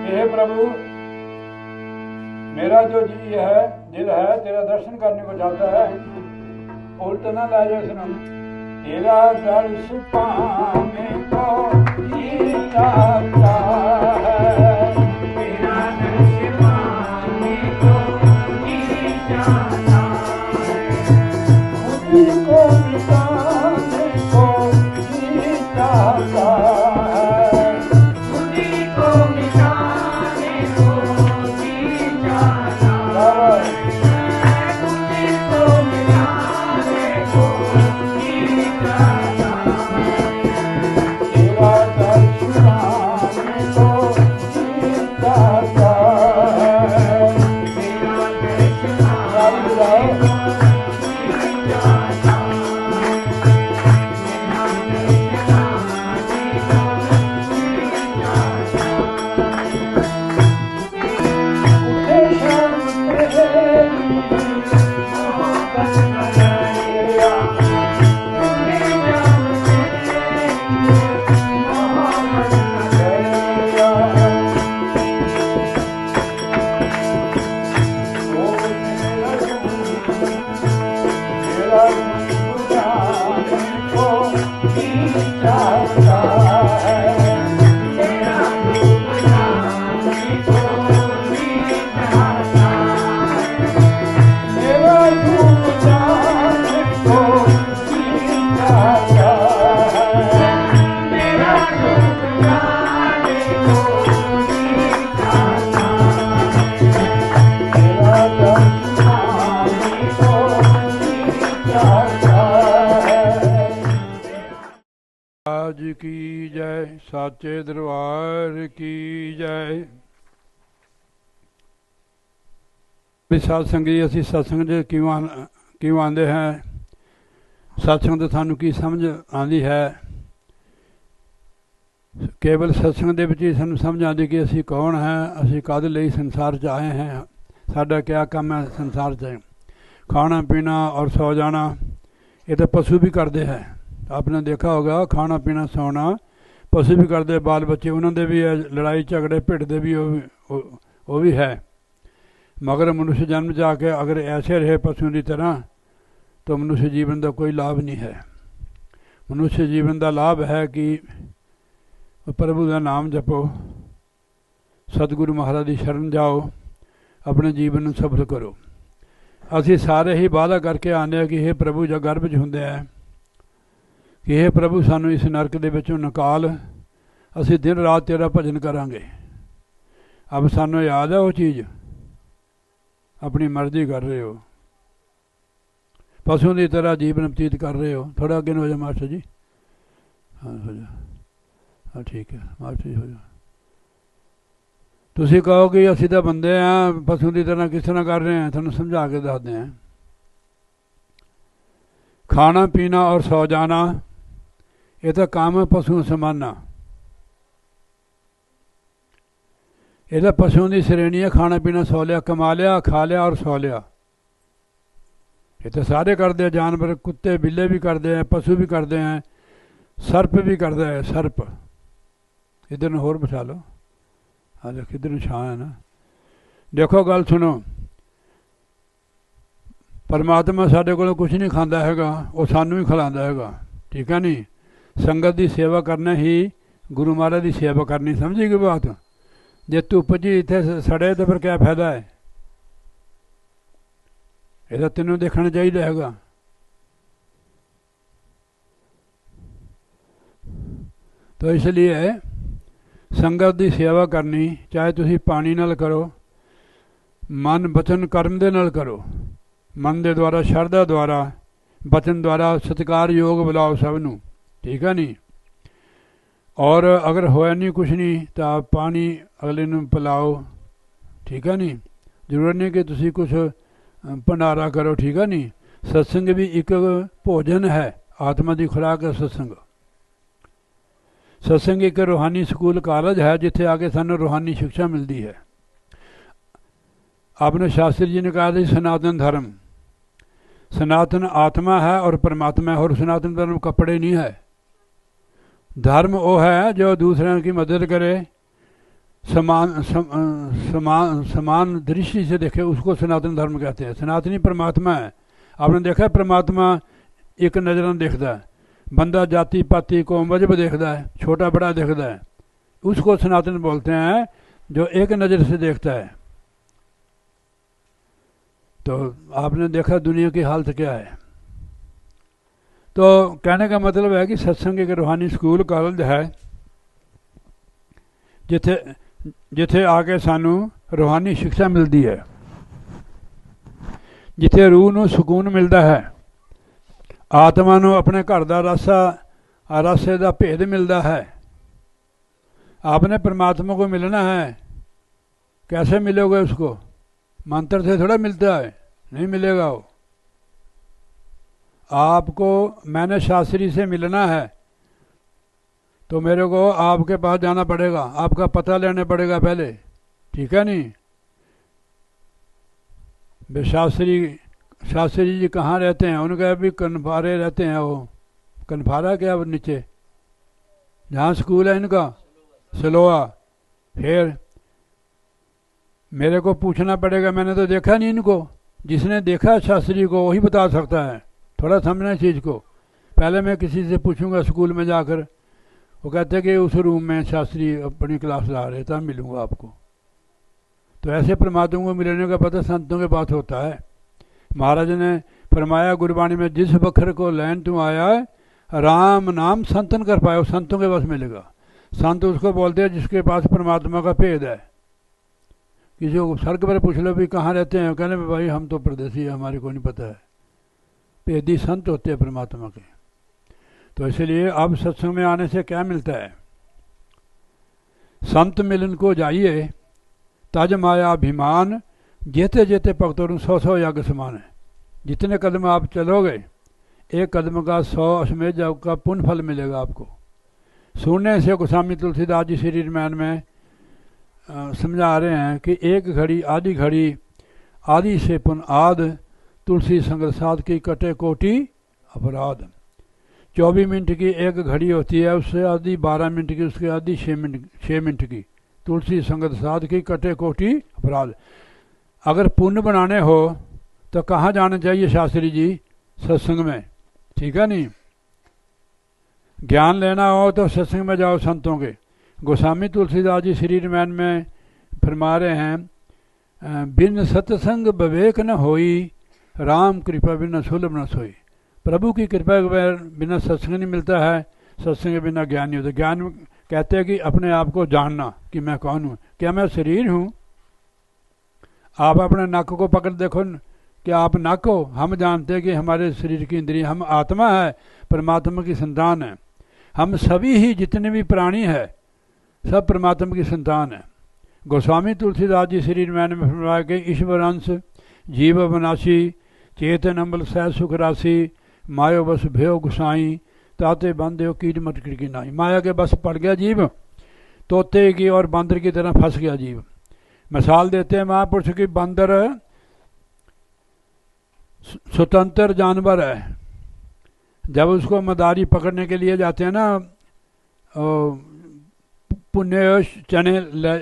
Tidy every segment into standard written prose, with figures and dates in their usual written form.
हे प्रभु, मेरा जो जी है, दिल है, तेरा दर्शन करने को जाता है, उल्ट ना ला जाए सुनो। तेरा दर्श पाने को जी जाता है, तेरा दर्श पाने को जी जाता है, मुझको मिटाने को जी जाता है, मुझको मिटाने को जी जाता है, मुझको मिटाने को जी जाता है, तेरा दर्श पाने को जी जाता है, तेरा दर्श पाने को जी जाता जी की जय, साचे दरबार की जय। साध संगी असी सत्संग क्यों आते हैं, सत्संग तो सानू की समझ आती है। केवल सत्संग दे विच ही सानू समझ आती कि असी कौन हैं, असी कद लई संसार च आए हैं, साडा क्या काम है संसार च। खाना पीना और सो जाना ये तो पशु भी करते हैं। आपने देखा होगा, खाना पीना सोना पशु भी करते, बाल बच्चे उन्होंने भी लड़ाई झगड़े भिड़ते भी वो भी है। मगर मनुष्य जन्म जाके अगर ऐसे रहे पशुओं की तरह तो मनुष्य जीवन का कोई लाभ नहीं है। मनुष्य जीवन का लाभ है कि प्रभु का नाम जपो, सतगुरु महाराज की शरण जाओ, अपने जीवन को सफल करो। असी सारे ही वादा करके आने कि हे प्रभु जो गर्भ च हुंदे है कि हे प्रभु सानू इस नरक दे विचों निकाल, असी दिन रात तेरा भजन करांगे। अब सानू याद है वो चीज़, अपनी मर्जी कर रहे हो, पशुओं की तरह जीवन बतीत कर रहे हो। थोड़ा अगे हो जाओ मास्टर जी, हाँ हो जाओ, हाँ ठीक है मास्टर जी हो जाओ। तुसी कहो कि असी तो बंदे हैं, पशुओं की तरह किस तरह कर रहे हैं, थोड़ा समझा के दसते हैं। खाना पीना और सो जाना ये तो काम है पशुओं समाना। ये तो पशुओं की श्रेणी है, खाना पीना सो लिया, कमा लिया, खा लिया और सो लिया। ये तो सारे करते हैं, जानवर कुत्ते बिल्ले भी करते हैं, पशु भी करते हैं, सर्प भी करता है। सर्प इधर न होर बिठा लो, हाँ देखो इधर छां है ना। देखो गल सुनो, परमात्मा साढ़े को कुछ नहीं खाता हैगा, वो सानू ही खिलाता हैगा, ठीक है नहीं। संगत की सेवा करना ही गुरु महाराज की सेवा करनी, समझी गई बात। जे धुप जी इतने सड़े तो फिर क्या फायदा है, यह तेनों देखना चाहिए हैगा। तो इसलिए संगत की सेवा करनी, चाहे तुसी पानी नाल करो, मन बचन कर्म दे नाल करो। मन के द्वारा, शरधा द्वारा, बचन द्वारा सत्कार योग बुलाओ सबनों, ठीक है नहीं। और अगर होया नहीं कुछ नहीं तो आप पानी अगले नूं पिलाओ, ठीक है नहीं। जरूरत नहीं कि तुसी कुछ भंडारा करो, ठीक है नहीं। सत्संग भी एक भोजन है, आत्मा की खुराक है सत्संग। सत्संग एक रूहानी स्कूल कॉलेज है जिथे आके सानू रूहानी शिक्षा मिलती है। आपने शास्त्री जी ने कहा था सनातन धर्म, सनातन आत्मा है और परमात्मा है, और सनातन धर्म कपड़े नहीं है। धर्म वो है जो दूसरों की मदद करे, समान दृष्टि से देखे, उसको सनातन धर्म कहते हैं। सनातनी परमात्मा है। आपने देखा परमात्मा एक नज़र में देखता है, बंदा जाति पाति को मजहब देखता है, छोटा बड़ा देखता है, उसको सनातन बोलते हैं, जो एक नज़र से देखता है। तो आपने देखा दुनिया की हालत क्या है। तो कहने का मतलब है कि सत्संग एक रूहानी स्कूल कॉलेज है, जिथे जिथे आके सानू रूहानी शिक्षा मिलती है, जिथे रूह ਨੂੰ सुकून मिलता है, आत्मा ਨੂੰ अपने घर का रास्ते का भेद मिलता है। आपने परमात्मा को मिलना है, कैसे मिलोगे उसको? मंत्र से थोड़ा मिलता है, नहीं मिलेगा वो। आपको मैंने शास्त्री से मिलना है तो मेरे को आपके पास जाना पड़ेगा, आपका पता लेना पड़ेगा पहले, ठीक है नहीं? शास्त्री जी कहाँ रहते हैं? उनका भी कन्फारे रहते हैं। वो कन्फारा क्या वो नीचे जहाँ स्कूल है इनका, सलोआ। फिर मेरे को पूछना पड़ेगा, मैंने तो देखा नहीं इनको। जिसने देखा शास्त्री को वही बता सकता है। थोड़ा समझना इस चीज़ को। पहले मैं किसी से पूछूंगा स्कूल में जाकर, वो कहते कि उस रूम में शास्त्री अपनी क्लास ला रहे, तब मिलूंगा आपको। तो ऐसे परमात्मा को मिलने का पता संतों के पास होता है। महाराज ने फरमाया गुरबाणी में, जिस बखर को लैन तू आया है, राम नाम संतन कर पाए, वो संतों के पास मिलेगा। संत उसको बोलते हैं जिसके पास परमात्मा का भेद है। किसी को सड़क पर पूछ लो भी कहाँ रहते हैं, कहने भाई हम तो परदेसी है, हमारे को नहीं पता है। भेदी संत होते हैं परमात्मा के। तो इसलिए अब सत्संग में आने से क्या मिलता है? संत मिलन को जाइए, तज माया अभिमान, जेते जेते भक्तों 100 यज्ञ समान है। जितने कदम आप चलोगे, एक कदम का 100 अश्वमेध यज्ञ का पुण्य फल मिलेगा आपको। सुनने से गोस्वामी तुलसीदास जी श्री रामायण में समझा रहे हैं कि एक घड़ी आदि से पुन आद, तुलसी संग साध की कटे कोटि अपराध। 24 मिनट की एक घड़ी होती है, उससे आधी 12 मिनट की, उसके आधी 6 मिनट की। तुलसी संगत साध की कटे कोटि अपराध। अगर पुण्य बनाने हो तो कहाँ जाना चाहिए शास्त्री जी? सत्संग में, ठीक है नहीं? ज्ञान लेना हो तो सत्संग में जाओ संतों के। गोस्वामी तुलसीदास जी श्री रामायण में फरमा रहे हैं, बिन सत्संग विवेक न होई, राम कृपा बिना सुलभ न सोई। प्रभु की कृपा के बिना सत्संग नहीं मिलता है, सत्संग के बिना ज्ञान नहीं होता। ज्ञान कहते हैं कि अपने आप को जानना कि मैं कौन हूँ, क्या मैं शरीर हूँ? आप अपने नाक को पकड़ देखो, क्या आप नाक हो? हम जानते हैं कि हमारे शरीर की इंद्रिय, हम आत्मा है, परमात्मा की संतान है। हम सभी ही जितने भी प्राणी है सब परमात्मा की संतान है। गोस्वामी तुलसीदास जी श्री रामायण में फरमाया कि ईश्वर अंश जीव अविनाशी, चेतन अमल सह सुख राशि, मायो बस भयो गुसाई, ताते बंदे हो कीट मटकर की नाई। माया के बस पड़ गया जीव, तोते की और बंदर की तरह फंस गया जीव। मिसाल देते हैं महापुरुष की, बंदर स्वतंत्र जानवर है। जब उसको मदारी पकड़ने के लिए जाते हैं ना, पुण्य चने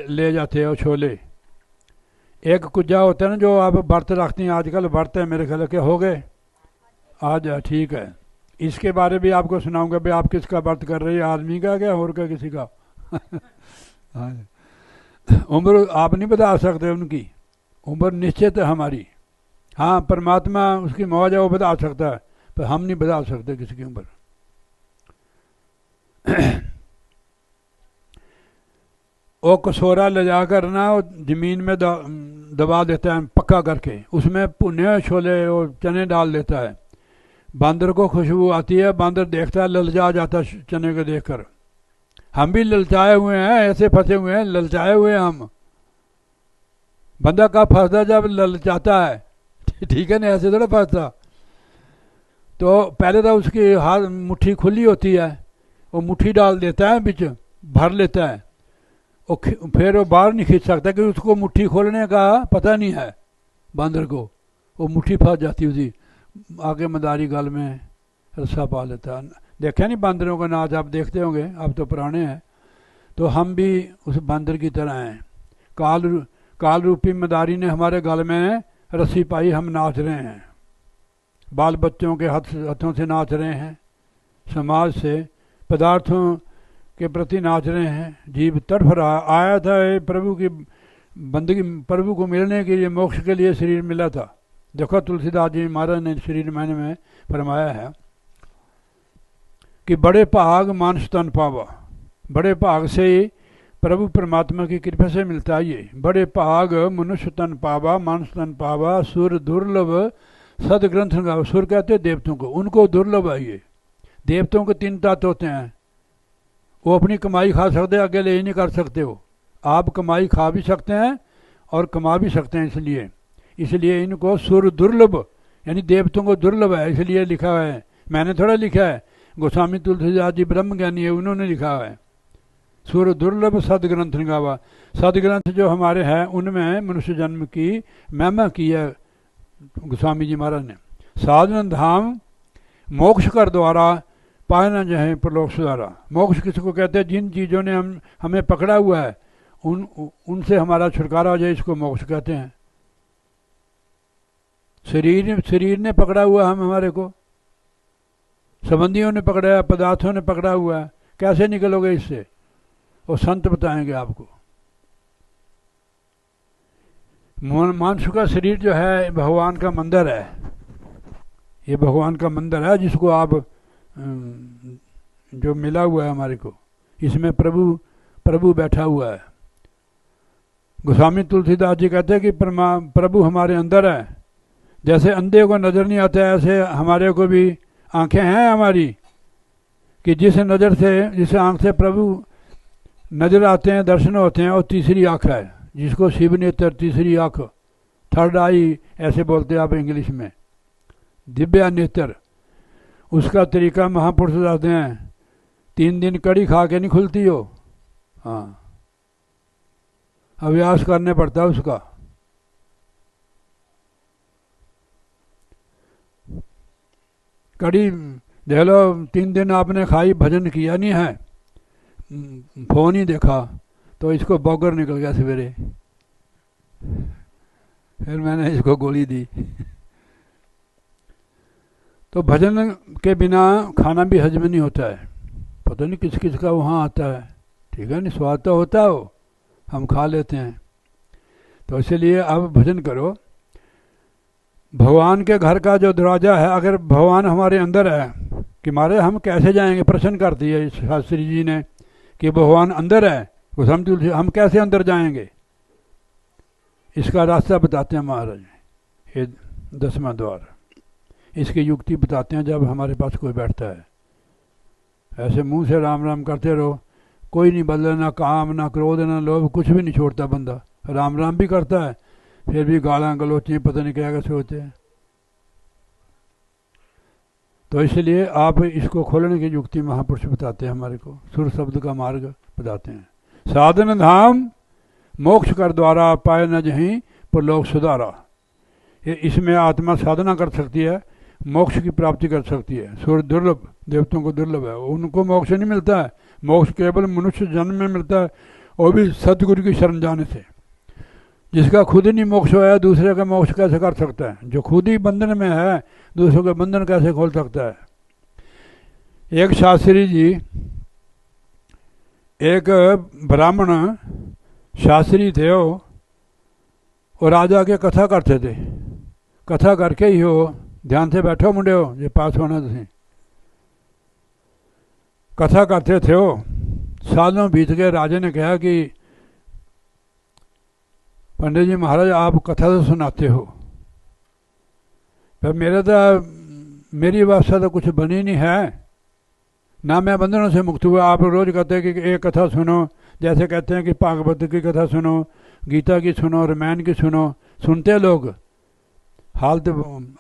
ले जाते हैं, छोले। एक कुजा होता है ना जो आप व्रत रखती हैं, आजकल व्रत है मेरे ख्याल के हो गए आज, ठीक है। इसके बारे में भी आपको सुनाऊंगा। भाई आप किसका व्रत कर रही है, आदमी का क्या और का किसी का? उम्र आप नहीं बता सकते, उनकी उम्र निश्चित है हमारी। हाँ, परमात्मा उसकी मौज है, वो बता सकता है, पर हम नहीं बता सकते किसी की उम्र। वो कसोरा ले जाकर ना जमीन में दबा देता है पक्का करके, उसमें पुण्य छोले और चने डाल देता है। बंदर को खुशबू आती है, बंदर देखता है, ललचा जाता है चने को देखकर। हम भी ललचाए हुए हैं, ऐसे फंसे हुए हैं, ललचाए हुए हैं हम। बंदा कब फंसता? जब ललचाता है, ठीक है ना? ऐसे थोड़ा फंसता। तो पहले तो उसकी हाथ मुट्ठी खुली होती है, वो मुट्ठी डाल देता है, बीच भर लेता है, फिर वो बाहर नहीं खींच सकता कि उसको मुट्ठी खोलने का पता नहीं है बंदर को। वो मुट्ठी फंस जाती उसी आगे मदारी गल में रस्सा पा लेता है। देखा नहीं बंदरों का नाच? आप देखते होंगे, आप तो पुराने हैं। तो हम भी उस बंदर की तरह हैं। काल रूपी मदारी ने हमारे गल में रस्सी पाई, हम नाच रहे हैं, बाल बच्चों के हाथों से नाच रहे हैं, समाज से पदार्थों के प्रति नाच रहे हैं, जीव तड़फ रहा। आया था प्रभु की बंदगी, प्रभु को मिलने के लिए, मोक्ष के लिए शरीर मिला था। देखो तुलसीदास जी महाराज ने शरीर मैंने में फरमाया है कि बड़े भाग मानस तन पावा, बड़े भाग से ही प्रभु परमात्मा की कृपा से मिलता है ये। बड़े भाग मनुष्य तन पावा, मानस तन पावा, सुर दुर्लभ सदग्रंथ गावा। सुर कहते हैं देवताओं को, उनको दुर्लभ है ये। देवताओं के 3 तत्व होते हैं, वो अपनी कमाई खा सकते हैं, अकेले ही नहीं कर सकते हो। आप कमाई खा भी सकते हैं और कमा भी सकते हैं, इसलिए इनको सुर दुर्लभ, यानी देवताओं को दुर्लभ है, इसलिए लिखा है। मैंने थोड़ा लिखा है, गोस्वामी तुलसीदास जी ब्रह्म ज्ञानी है, उन्होंने लिखा है सुर दुर्लभ सदग्रंथ गावा। सदग्रंथ जो हमारे हैं उनमें मनुष्य जन्म की महिमा की है गोस्वामी जी महाराज ने। साधन धाम मोक्ष कर द्वारा पाए न जहे प्रलोक सुधारा। मोक्ष किसको कहते हैं? जिन चीज़ों ने हमें पकड़ा हुआ है उनसे हमारा छुटकारा हो जाए, इसको मोक्ष कहते हैं। शरीर ने पकड़ा हुआ हम हमारे को, संबंधियों ने पकड़ा है, पदार्थों ने पकड़ा हुआ है, कैसे निकलोगे इससे? वो संत बताएंगे आपको। मानस का शरीर जो है भगवान का मंदिर है, ये भगवान का मंदिर है जिसको आप जो मिला हुआ है हमारे को, इसमें प्रभु बैठा हुआ है। गोस्वामी तुलसीदास जी कहते हैं कि प्रभु हमारे अंदर है। जैसे अंधे को नज़र नहीं आता है, ऐसे हमारे को भी आंखें हैं हमारी, कि जिस आंख से प्रभु नजर आते हैं, दर्शन होते हैं, और तीसरी आंख है जिसको शिव नेत्र, तीसरी आंख, थर्ड आई ऐसे बोलते हैं आप इंग्लिश में, दिव्या नेत्र। उसका तरीका महापुरुष बताते हैं, 3 दिन कड़ी खा के नहीं खुलती हो, हाँ, अभ्यास करने पड़ता है उसका। कड़ी देख लो, 3 दिन आपने खाई, भजन किया नहीं है, फोन ही देखा, तो इसको बॉगर निकल गया सवेरे, फिर मैंने इसको गोली दी। तो भजन के बिना खाना भी हजम नहीं होता है। पता नहीं किस किस का वहाँ आता है, ठीक है, नहीं स्वाद तो होता हो, हम खा लेते हैं। तो इसलिए अब भजन करो। भगवान के घर का जो दरवाज़ा है, अगर भगवान हमारे अंदर है कि मारे हम कैसे जाएंगे? प्रश्न कर दिया शास्त्री जी ने कि भगवान अंदर है, वो समझ, हम कैसे अंदर जाएंगे? इसका रास्ता बताते हैं महाराज, ये 10वां द्वार, इसकी युक्ति बताते हैं। जब हमारे पास कोई बैठता है, ऐसे मुंह से राम राम करते रहो, कोई नहीं बदला, ना काम, ना क्रोध, ना लोभ, कुछ भी नहीं छोड़ता बंदा। राम राम भी करता है, फिर भी गालां गलोची पता नहीं क्या कैसे होते हैं। तो इसलिए आप इसको खोलने की युक्ति महापुरुष बताते हैं हमारे को, सुर शब्द का मार्ग बताते हैं। साधन धाम मोक्ष कर द्वारा पाए न जहीं परलोक सुधारा। इसमें आत्मा साधना कर सकती है, मोक्ष की प्राप्ति कर सकती है। सुर दुर्लभ, देवताओं को दुर्लभ है, उनको मोक्ष नहीं मिलता है। मोक्ष केवल मनुष्य जन्म में मिलता है, वो भी सतगुरु की शरण जाने से। जिसका खुद ही नहीं मोक्ष होया, दूसरे का मोक्ष कैसे कर सकता है? जो खुद ही बंधन में है, दूसरों का बंधन कैसे खोल सकता है? एक शास्त्री जी, एक ब्राह्मण शास्त्री थे, वो राजा के कथा करते थे। कथा करके ही हो, ध्यान से बैठो मुंडे हो, ये पास होना तुम। कथा करते थे वो, सालों बीत गए। राजा ने कहा कि पंडित जी महाराज आप कथा तो सुनाते हो, पर मेरी अवस्था तो कुछ बनी नहीं है, ना मैं बंधनों से मुक्त हुआ। आप रोज कहते हैं कि एक कथा सुनो, जैसे कहते हैं कि भागवत की कथा सुनो, गीता की सुनो, रामायण की सुनो, सुनते लोग। हाल तो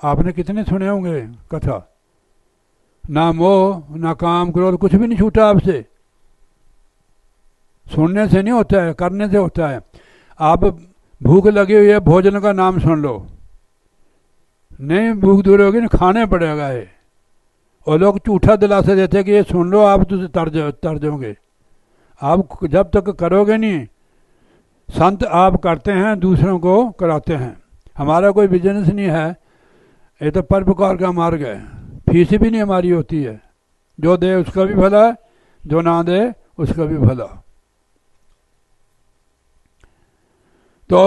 आपने कितने सुने होंगे कथा? ना मोह, ना काम, क्रोध, कुछ भी नहीं छूटा आपसे। सुनने से नहीं होता है, करने से होता है। आप भूख लगी हुई है, भोजन का नाम सुन लो, नहीं भूख दूर होगी ना, खाने पड़ेगा ये। और लोग झूठा दिलासा देते हैं कि ये सुन लो आप तो तर जाओगे। आप जब तक करोगे नहीं, संत आप करते हैं, दूसरों को कराते हैं। हमारा कोई बिजनेस नहीं है, ये तो परोपकार का मार्ग है। फीस भी नहीं हमारी होती है, जो दे उसका भी भला, जो ना दे उसका भी भला। तो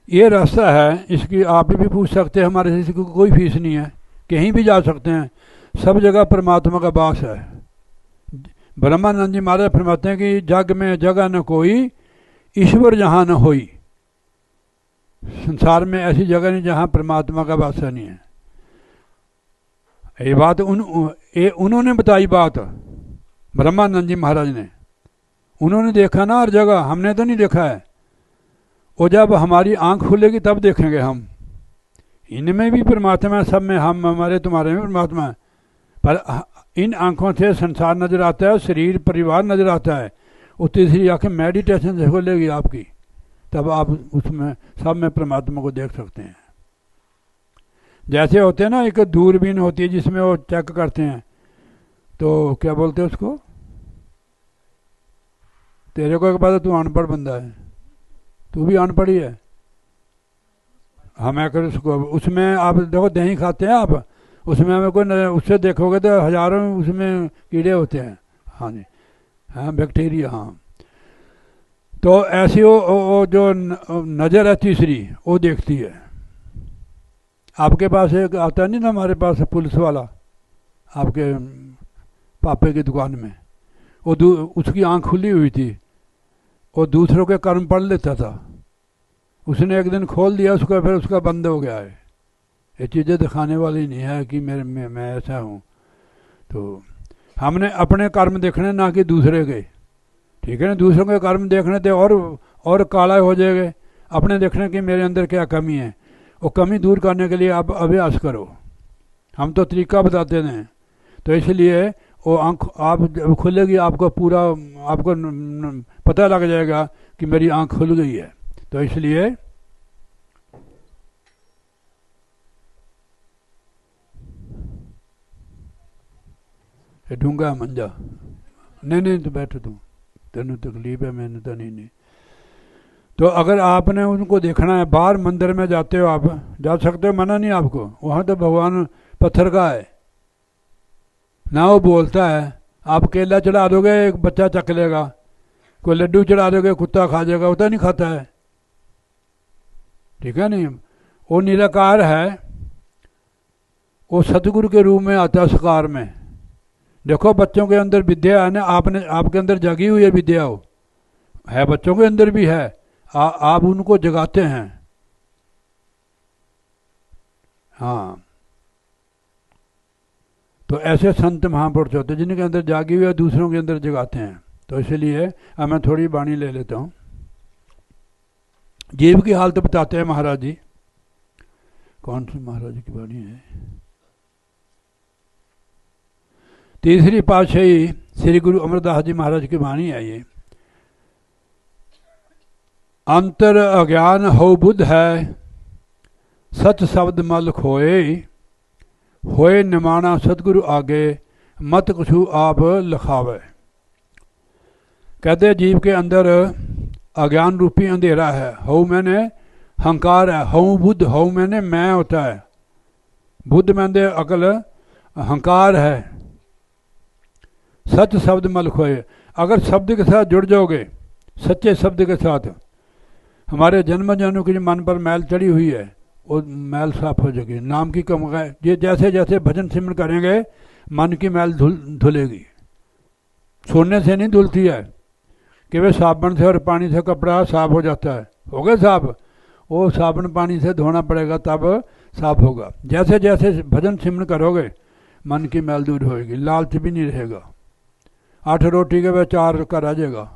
ये रास्ता है, इसकी आप भी पूछ सकते हैं, हमारे से कोई फीस नहीं है, कहीं भी जा सकते हैं, सब जगह परमात्मा का वास है। ब्रह्मानंद जी महाराज फरमाते हैं कि जग में जगह न कोई, ईश्वर जहाँ न होई। संसार में ऐसी जगह नहीं जहाँ परमात्मा का वास नहीं है। ये बात उन्होंने बताई बात, ब्रह्मानंद जी महाराज ने। उन्होंने देखा ना हर जगह, हमने तो नहीं देखा है। और जब हमारी आंख खुलेगी तब देखेंगे हम। इनमें भी परमात्मा है, सब में, हम हमारे तुम्हारे में परमात्मा है। पर इन आंखों से संसार नजर आता है, शरीर परिवार नजर आता है। और तीसरी आंखें मेडिटेशन से खोलेगी आपकी, तब आप उसमें सब में परमात्मा को देख सकते हैं। जैसे होते हैं ना, एक दूरबीन होती है जिसमें वो चेक करते हैं, तो क्या बोलते हैं उसको, तेरे को एक बात, तू अनपढ़ बंदा है, तू भी अनपढ़ ही है। हमें कर उसको, उसमें आप देखो दही खाते हैं आप, उसमें हमें कोई उससे देखोगे तो हजारों उसमें कीड़े होते हैं। हाँ जी, हाँ बैक्टीरिया। हाँ, तो ऐसी वो जो नज़र है तीसरी, वो देखती है। आपके पास एक आता नहीं ना, हमारे पास पुलिस वाला, आपके पापे की दुकान में, वो उसकी आंख खुली हुई थी, वो दूसरों के कर्म पढ़ लेता था। उसने एक दिन खोल दिया उसका, फिर उसका बंद हो गया है। ये चीज़ें दिखाने वाली नहीं है कि मैं ऐसा हूँ। तो हमने अपने कर्म देखने, ना कि दूसरे के। ठीक है ना, दूसरों के कर्म देखने थे और काला हो जाएगा। अपने देखने की मेरे अंदर क्या कमी है, वो कमी दूर करने के लिए आप अभ्यास करो। हम तो तरीका बताते हैं। तो इसलिए वो आँख आप जब खुलेगी, आपको पूरा आपको पता लग जाएगा कि मेरी आँख खुल गई है। तो इसलिए ढूंगा मंजा, नहीं तो बैठो तुम, तेन तकलीफ है, मैंने तो नहीं। तो अगर आपने उनको देखना है, बाहर मंदिर में जाते हो, आप जा सकते हो, मना नहीं आपको। वहाँ तो भगवान पत्थर का है ना, वो बोलता है। आप केला चढ़ा दोगे, एक बच्चा चख लेगा। कोई लड्डू चढ़ा दोगे, कुत्ता खा जाएगा, होता नहीं खाता है। ठीक है नहीं, वो निराकार है, वो सतगुरु के रूप में आता है साकार में। देखो बच्चों के अंदर विद्या है ना, आपके अंदर जगी हुई है विद्या, हो है, बच्चों के अंदर भी है। आप उनको जगाते हैं। हाँ, तो ऐसे संत महापुरुष होते हैं जिनके अंदर जागी हुई है, दूसरों के अंदर जगाते हैं। तो इसलिए अब मैं थोड़ी वाणी ले लेता हूँ। जीव की हालत बताते हैं महाराज जी। कौन सी महाराज जी की वाणी है? तीसरी पातशाही श्री गुरु अमरदास जी महाराज की वाणी है ये। अंतर अज्ञान हो बुद्ध है, सच शब्द मल खोए, होए निमाना सतगुरु आगे, मत कुछु आप लखावे। कहते जीव के अंदर अज्ञान रूपी अंधेरा है। हो मैंने हंकार है, हूँ बुद्ध, हूँ मैंने मैं होता है, बुद्ध मैंने अकल, हंकार है। सच शब्द मल खोए, अगर शब्द के साथ जुड़ जाओगे, सच्चे शब्द के साथ, हमारे जन्म जन्म की जो मन पर मैल चढ़ी हुई है, वो मैल साफ हो जाएगी। नाम की कम ये जैसे जैसे भजन सिमरन करेंगे, मन की मैल धुलेगी। सोने से नहीं धुलती है कि वे साबुन से और पानी से कपड़ा साफ हो जाता है। हो गया साफ, वो साबुन पानी से धोना पड़ेगा तब साफ होगा। जैसे जैसे भजन सिमरन करोगे, मन की मैल दूर होएगी, लालच भी नहीं रहेगा। 8 रोटी के वह 4 का रह जाएगा।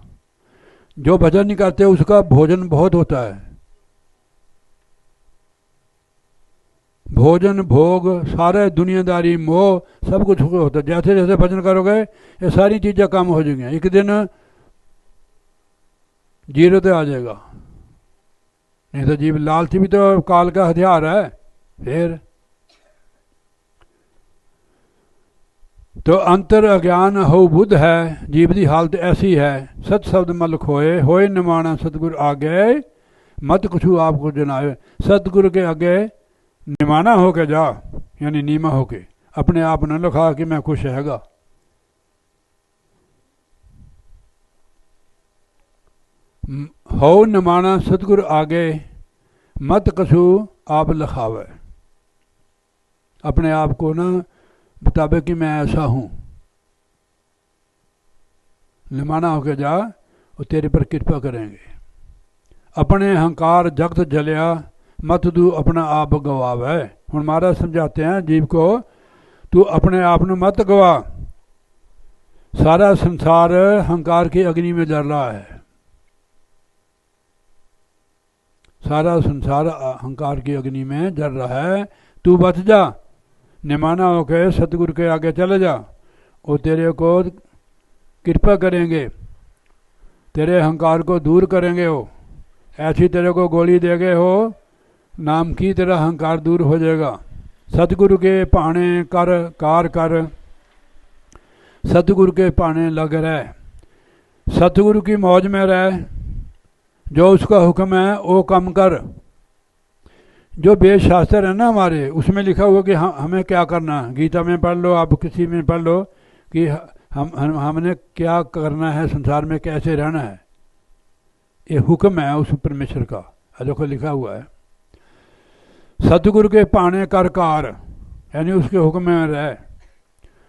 जो भजन नहीं करते उसका भोजन बहुत होता है। भोजन भोग सारे दुनियादारी मोह सब कुछ होता है। जैसे जैसे भजन करोगे, ये सारी चीज़ें कम हो जाएंगी। एक दिन जीरो पे आ जाएगा। नहीं तो जीव लालच भी तो काल का हथियार है। फिर तो अंतर अज्ञान हो बुद्ध है, जीव की हालत ऐसी है। सत शब्द मल खोए, होए निमाना सतगुरु आगे, मत कुछू आपको जनावे। सतगुरु के आगे निमाना होके जा, यानी नीमा होके, अपने आप न लिखा कि मैं खुश हैगा। हो निमाना सतगुरु आगे, मत कछु आप लिखावे। अपने आप को ना बतावे कि मैं ऐसा हूं। निमाना होके जा, वो तेरे पर कृपा करेंगे। अपने अहंकार जगत जलिया, मत तू अपना आप गवावे। हुण महाराज समझाते हैं जीव को, तू अपने आप न मत गवा। सारा संसार अहंकार की अग्नि में जल रहा है। सारा संसार अहंकार की अग्नि में जल रहा है। तू बच जा, निमाना होकर सतगुरु के आगे चले जा। वो तेरे को कृपा करेंगे, तेरे अहंकार को दूर करेंगे। वो ऐसी तेरे को गोली देंगे हो नाम की, तेरा अहंकार दूर हो जाएगा। सतगुरु के पाने कर कार कर, सतगुरु के पाने लग रहे। सतगुरु की मौज में रह, जो उसका हुक्म है वो कम कर। जो वेद शास्त्र है ना हमारे, उसमें लिखा हुआ कि हमें क्या करना है। गीता में पढ़ लो, आप किसी में पढ़ लो कि हमने क्या करना है संसार में, कैसे रहना है। ये हुक्म है उस परमेश्वर का, देखो लिखा हुआ है। सतगुरु के पाने कर कार, यानी उसके हुक्म में रहे।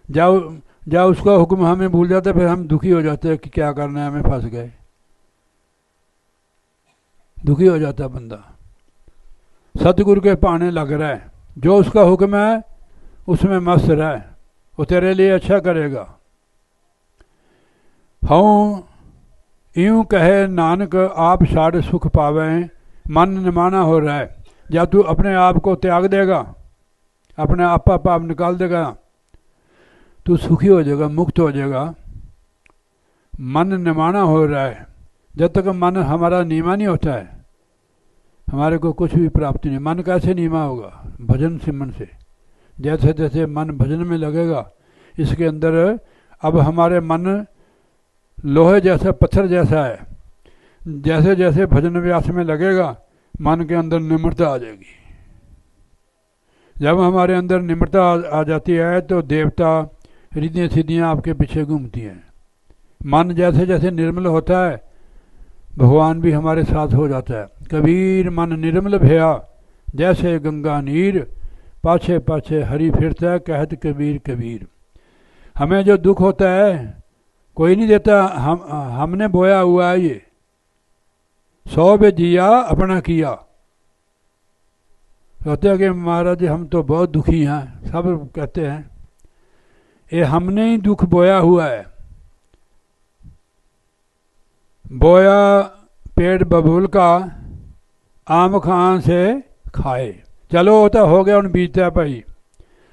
जाओ उसका हुक्म हमें भूल जाते, फिर हम दुखी हो जाते हैं कि क्या करना है, हमें फंस गए। दुखी हो जाता है बंदा। सतगुरु के पाने लग रहा है, जो उसका हुक्म है उसमें मस्त रहे, वो तेरे लिए अच्छा करेगा। हूँ यूं कहे नानक, आप साढ़ सुख पावे। मन निमाना हो रहा है। जब तू अपने आप को त्याग देगा, अपने आपा पाप निकाल देगा, तू सुखी हो जाएगा, मुक्त हो जाएगा। मन निमाना हो रहा है। जब तक मन हमारा नीमा नहीं होता है, हमारे को कुछ भी प्राप्ति नहीं। मन कैसे नीमा होगा? भजन सिमरन से। जैसे जैसे मन भजन में लगेगा, इसके अंदर अब हमारे मन लोहे जैसा, पत्थर जैसा है। जैसे जैसे भजन व्यास में लगेगा, मन के अंदर निम्रता आ जाएगी। जब हमारे अंदर निम्रता आ जाती है तो देवता रिद्धियाँ सिद्धियाँ आपके पीछे घूमती हैं। मन जैसे जैसे निर्मल होता है, भगवान भी हमारे साथ हो जाता है। कबीर मन निर्मल भया, जैसे गंगा नीर, पाछे पाछे हरि फिरता है, कहत कबीर कबीर। हमें जो दुख होता है कोई नहीं देता, हमने बोया हुआ है। ये 100 पे जिया अपना किया। कहते हैं कि महाराज जी हम तो बहुत दुखी हैं, सब कहते हैं। ये हमने ही दुख बोया हुआ है। बोया पेड़ बबूल का, आम खान से खाए। चलो वो तो हो गया, उन बीतता है भाई।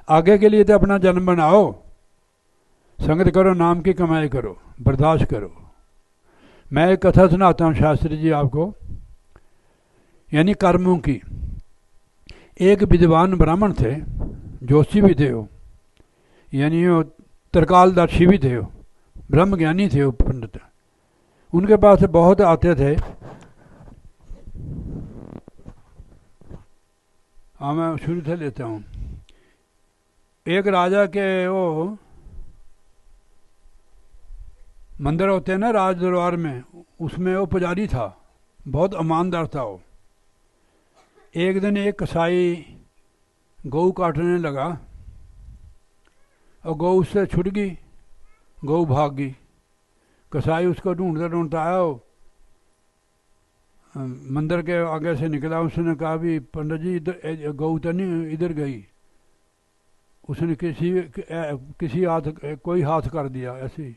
आगे के लिए तो अपना जन्म बनाओ, संगत करो, नाम की कमाई करो, बर्दाश्त करो। मैं एक कथा सुनाता हूँ शास्त्री जी आपको, यानी कर्मों की। एक विद्वान ब्राह्मण थे, जोशी भी थे वो, यानी वो तरकालदर्शी भी थे, वो ब्रह्म ज्ञानी थे वो पंडित। उनके पास बहुत आते थे। हाँ मैं शुरू से लेता हूँ। एक राजा के वो मंदिर होते हैं ना राज दरबार में, उसमें वो पुजारी था, बहुत ईमानदार था वो। एक दिन एक कसाई गऊ काटने लगा और गऊ उससे छूट गई, गऊ भाग गई। कसाई उसको ढूंढता ढूंढता आया, वो मंदिर के आगे से निकला। उसने कहा भी पंडित जी इधर गऊ तो नहीं इधर गई। उसने किसी हाथ कोई हाथ कर दिया, ऐसे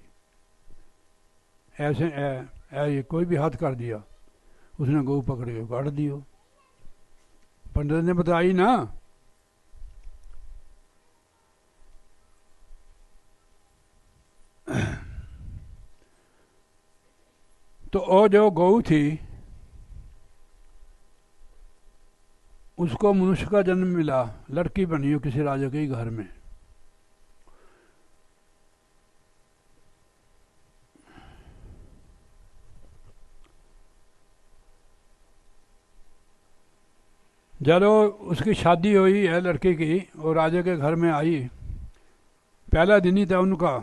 कोई भी हाथ कर दिया। उसने गऊ पकड़ के काट दियो। पंडित ने बताई ना। तो वो जो गऊ थी उसको मनुष्य का जन्म मिला, लड़की बनी हो किसी राजा के घर में। जब उसकी शादी हुई है लड़की की, वो राजे के घर में आई, पहला दिन ही था उनका।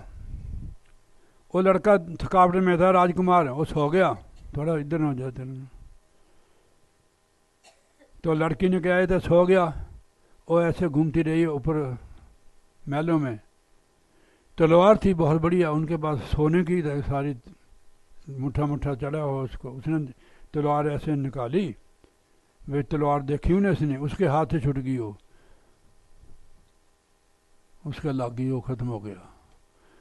वो लड़का थकावट में था, राजकुमार, वो सो गया। थोड़ा इधर हो जाते हैं। तो लड़की ने क्या है था, सो गया। वो ऐसे घूमती रही ऊपर महलों में। तलवार थी बहुत बढ़िया उनके पास, सोने की सारी, मुठा मुठा चढ़ा हो उसको। उसने तलवार ऐसे निकाली, वे तलवार देखी उसने, उसके हाथ से छूट गई वो, उसका लग गई, वो ख़त्म हो गया।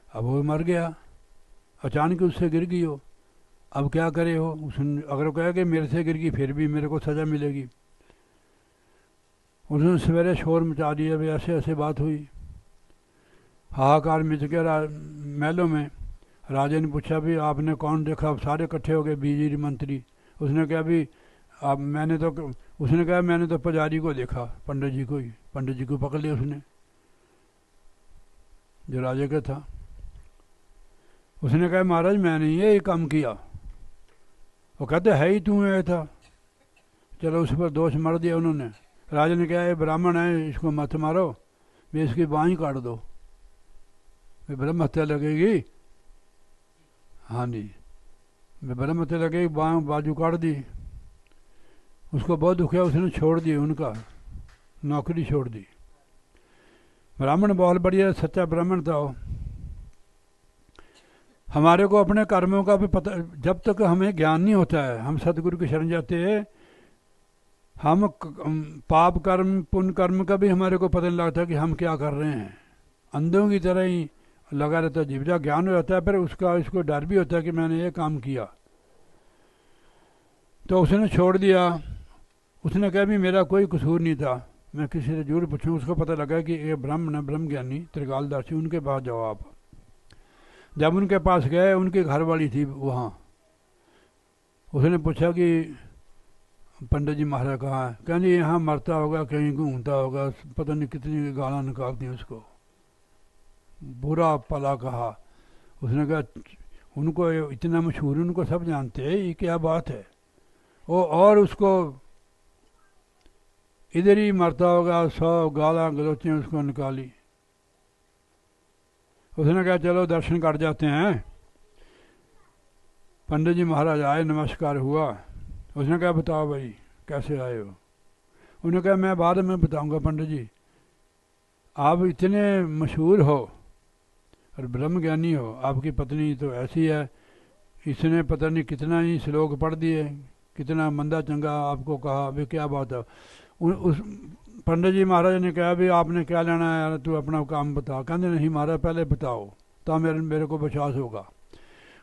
अब वो मर गया, अचानक उससे गिर गई हो। अब क्या करे हो, उसने अगर कहा कि मेरे से गिर गई फिर भी मेरे को सज़ा मिलेगी। उसने सवेरे शोर मचा दिया, भाई ऐसे ऐसे बात हुई। हाहाकार मच गया महलों में। राजा ने पूछा भी आपने कौन देखा, अब सारे इकट्ठे हो गए बीजी मंत्री। उसने कहा भी अब मैंने तो, उसने कहा मैंने तो पुजारी को देखा, पंडित जी को ही। पंडित जी को पकड़ लिया उसने, जो राजा का था। उसने कहा महाराज मैंने ये काम किया। वो कहते है ही तू आया था। चलो उस पर दोष मर दिया उन्होंने। राजा ने कहा ये ब्राह्मण है, इसको मत मारो, वे इसकी बाँह ही काट दो, वे ब्रह्म हत्या लगेगी। हाँ जी, वे ब्रह्म हत्या लगेगी, बाजू काट दी। उसको बहुत दुख है, उसने छोड़ दी, उनका नौकरी छोड़ दी। ब्राह्मण बहुत बढ़िया सच्चा ब्राह्मण था वो। हमारे को अपने कर्मों का भी पता, जब तक हमें ज्ञान नहीं होता है, हम सदगुरु की शरण जाते हैं, हम पाप कर्म पुण्य कर्म का भी हमारे को पता नहीं लगता कि हम क्या कर रहे हैं। अंधों की तरह ही लगा रहता है। जीविका ज्ञान हो जाता है, पर उसका इसको डर भी होता है कि मैंने ये काम किया। तो उसने छोड़ दिया। उसने कहा भी मेरा कोई कसूर नहीं था, मैं किसी से जरूर पूछूं। उसको पता लगा कि ये ब्रह्म है, ब्रह्म ज्ञानी त्रिकालदर्शी, उनके पास जाओ आप। जब उनके पास गए, उनकी घरवाली थी वहाँ। उसने पूछा कि पंडित जी महाराज कहाँ है। कहनी यहाँ मरता होगा, कहीं घूमता होगा, पता नहीं कितनी गाला निकालती उसको, बुरा पला कहा। उसने कहा उनको इतना मशहूर, उनको सब जानते हैं, ये क्या बात है। वो और उसको इधर ही मरता होगा, 100 गाला गलोचें उसको निकाली। उसने कहा चलो दर्शन कर जाते हैं। पंडित जी महाराज आए, नमस्कार हुआ। उसने कहा बताओ भाई कैसे आए हो। उन्होंने कहा मैं बाद में बताऊंगा पंडित जी, आप इतने मशहूर हो और ब्रह्म ज्ञानी हो, आपकी पत्नी तो ऐसी है, इसने पता नहीं कितना ही श्लोक पढ़ दिए, कितना मंदा चंगा आपको कहा, वे क्या बात है। उस पंडित जी महाराज ने कहा भी आपने क्या लेना है यार, तू अपना काम बता। कहते नहीं महाराज पहले बताओ, तो मेरे को विश्वास होगा।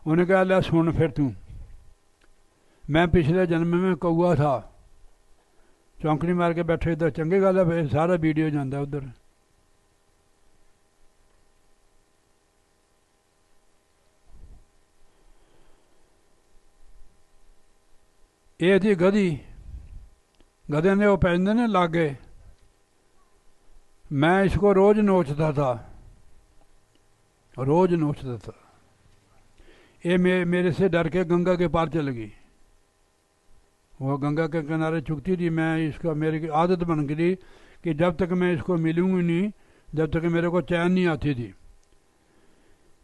उन्होंने कहा ले सुन फिर तू, मैं पिछले जन्म में कौआ था, चौंकड़ी मार के बैठे इधर, चंगी गल है भाई, सारा वीडियो जाता उधर। ये थी गधी, गधे ने वो पैंदे ने लागे। मैं इसको रोज नोचता था, रोज नोचता था। ये मेरे से डर के गंगा के पार चल गई। वो गंगा के किनारे चुकती थी। मैं इसका, मेरी आदत बन गई कि जब तक मैं इसको मिलूंगी नहीं, जब तक मेरे को चैन नहीं आती थी।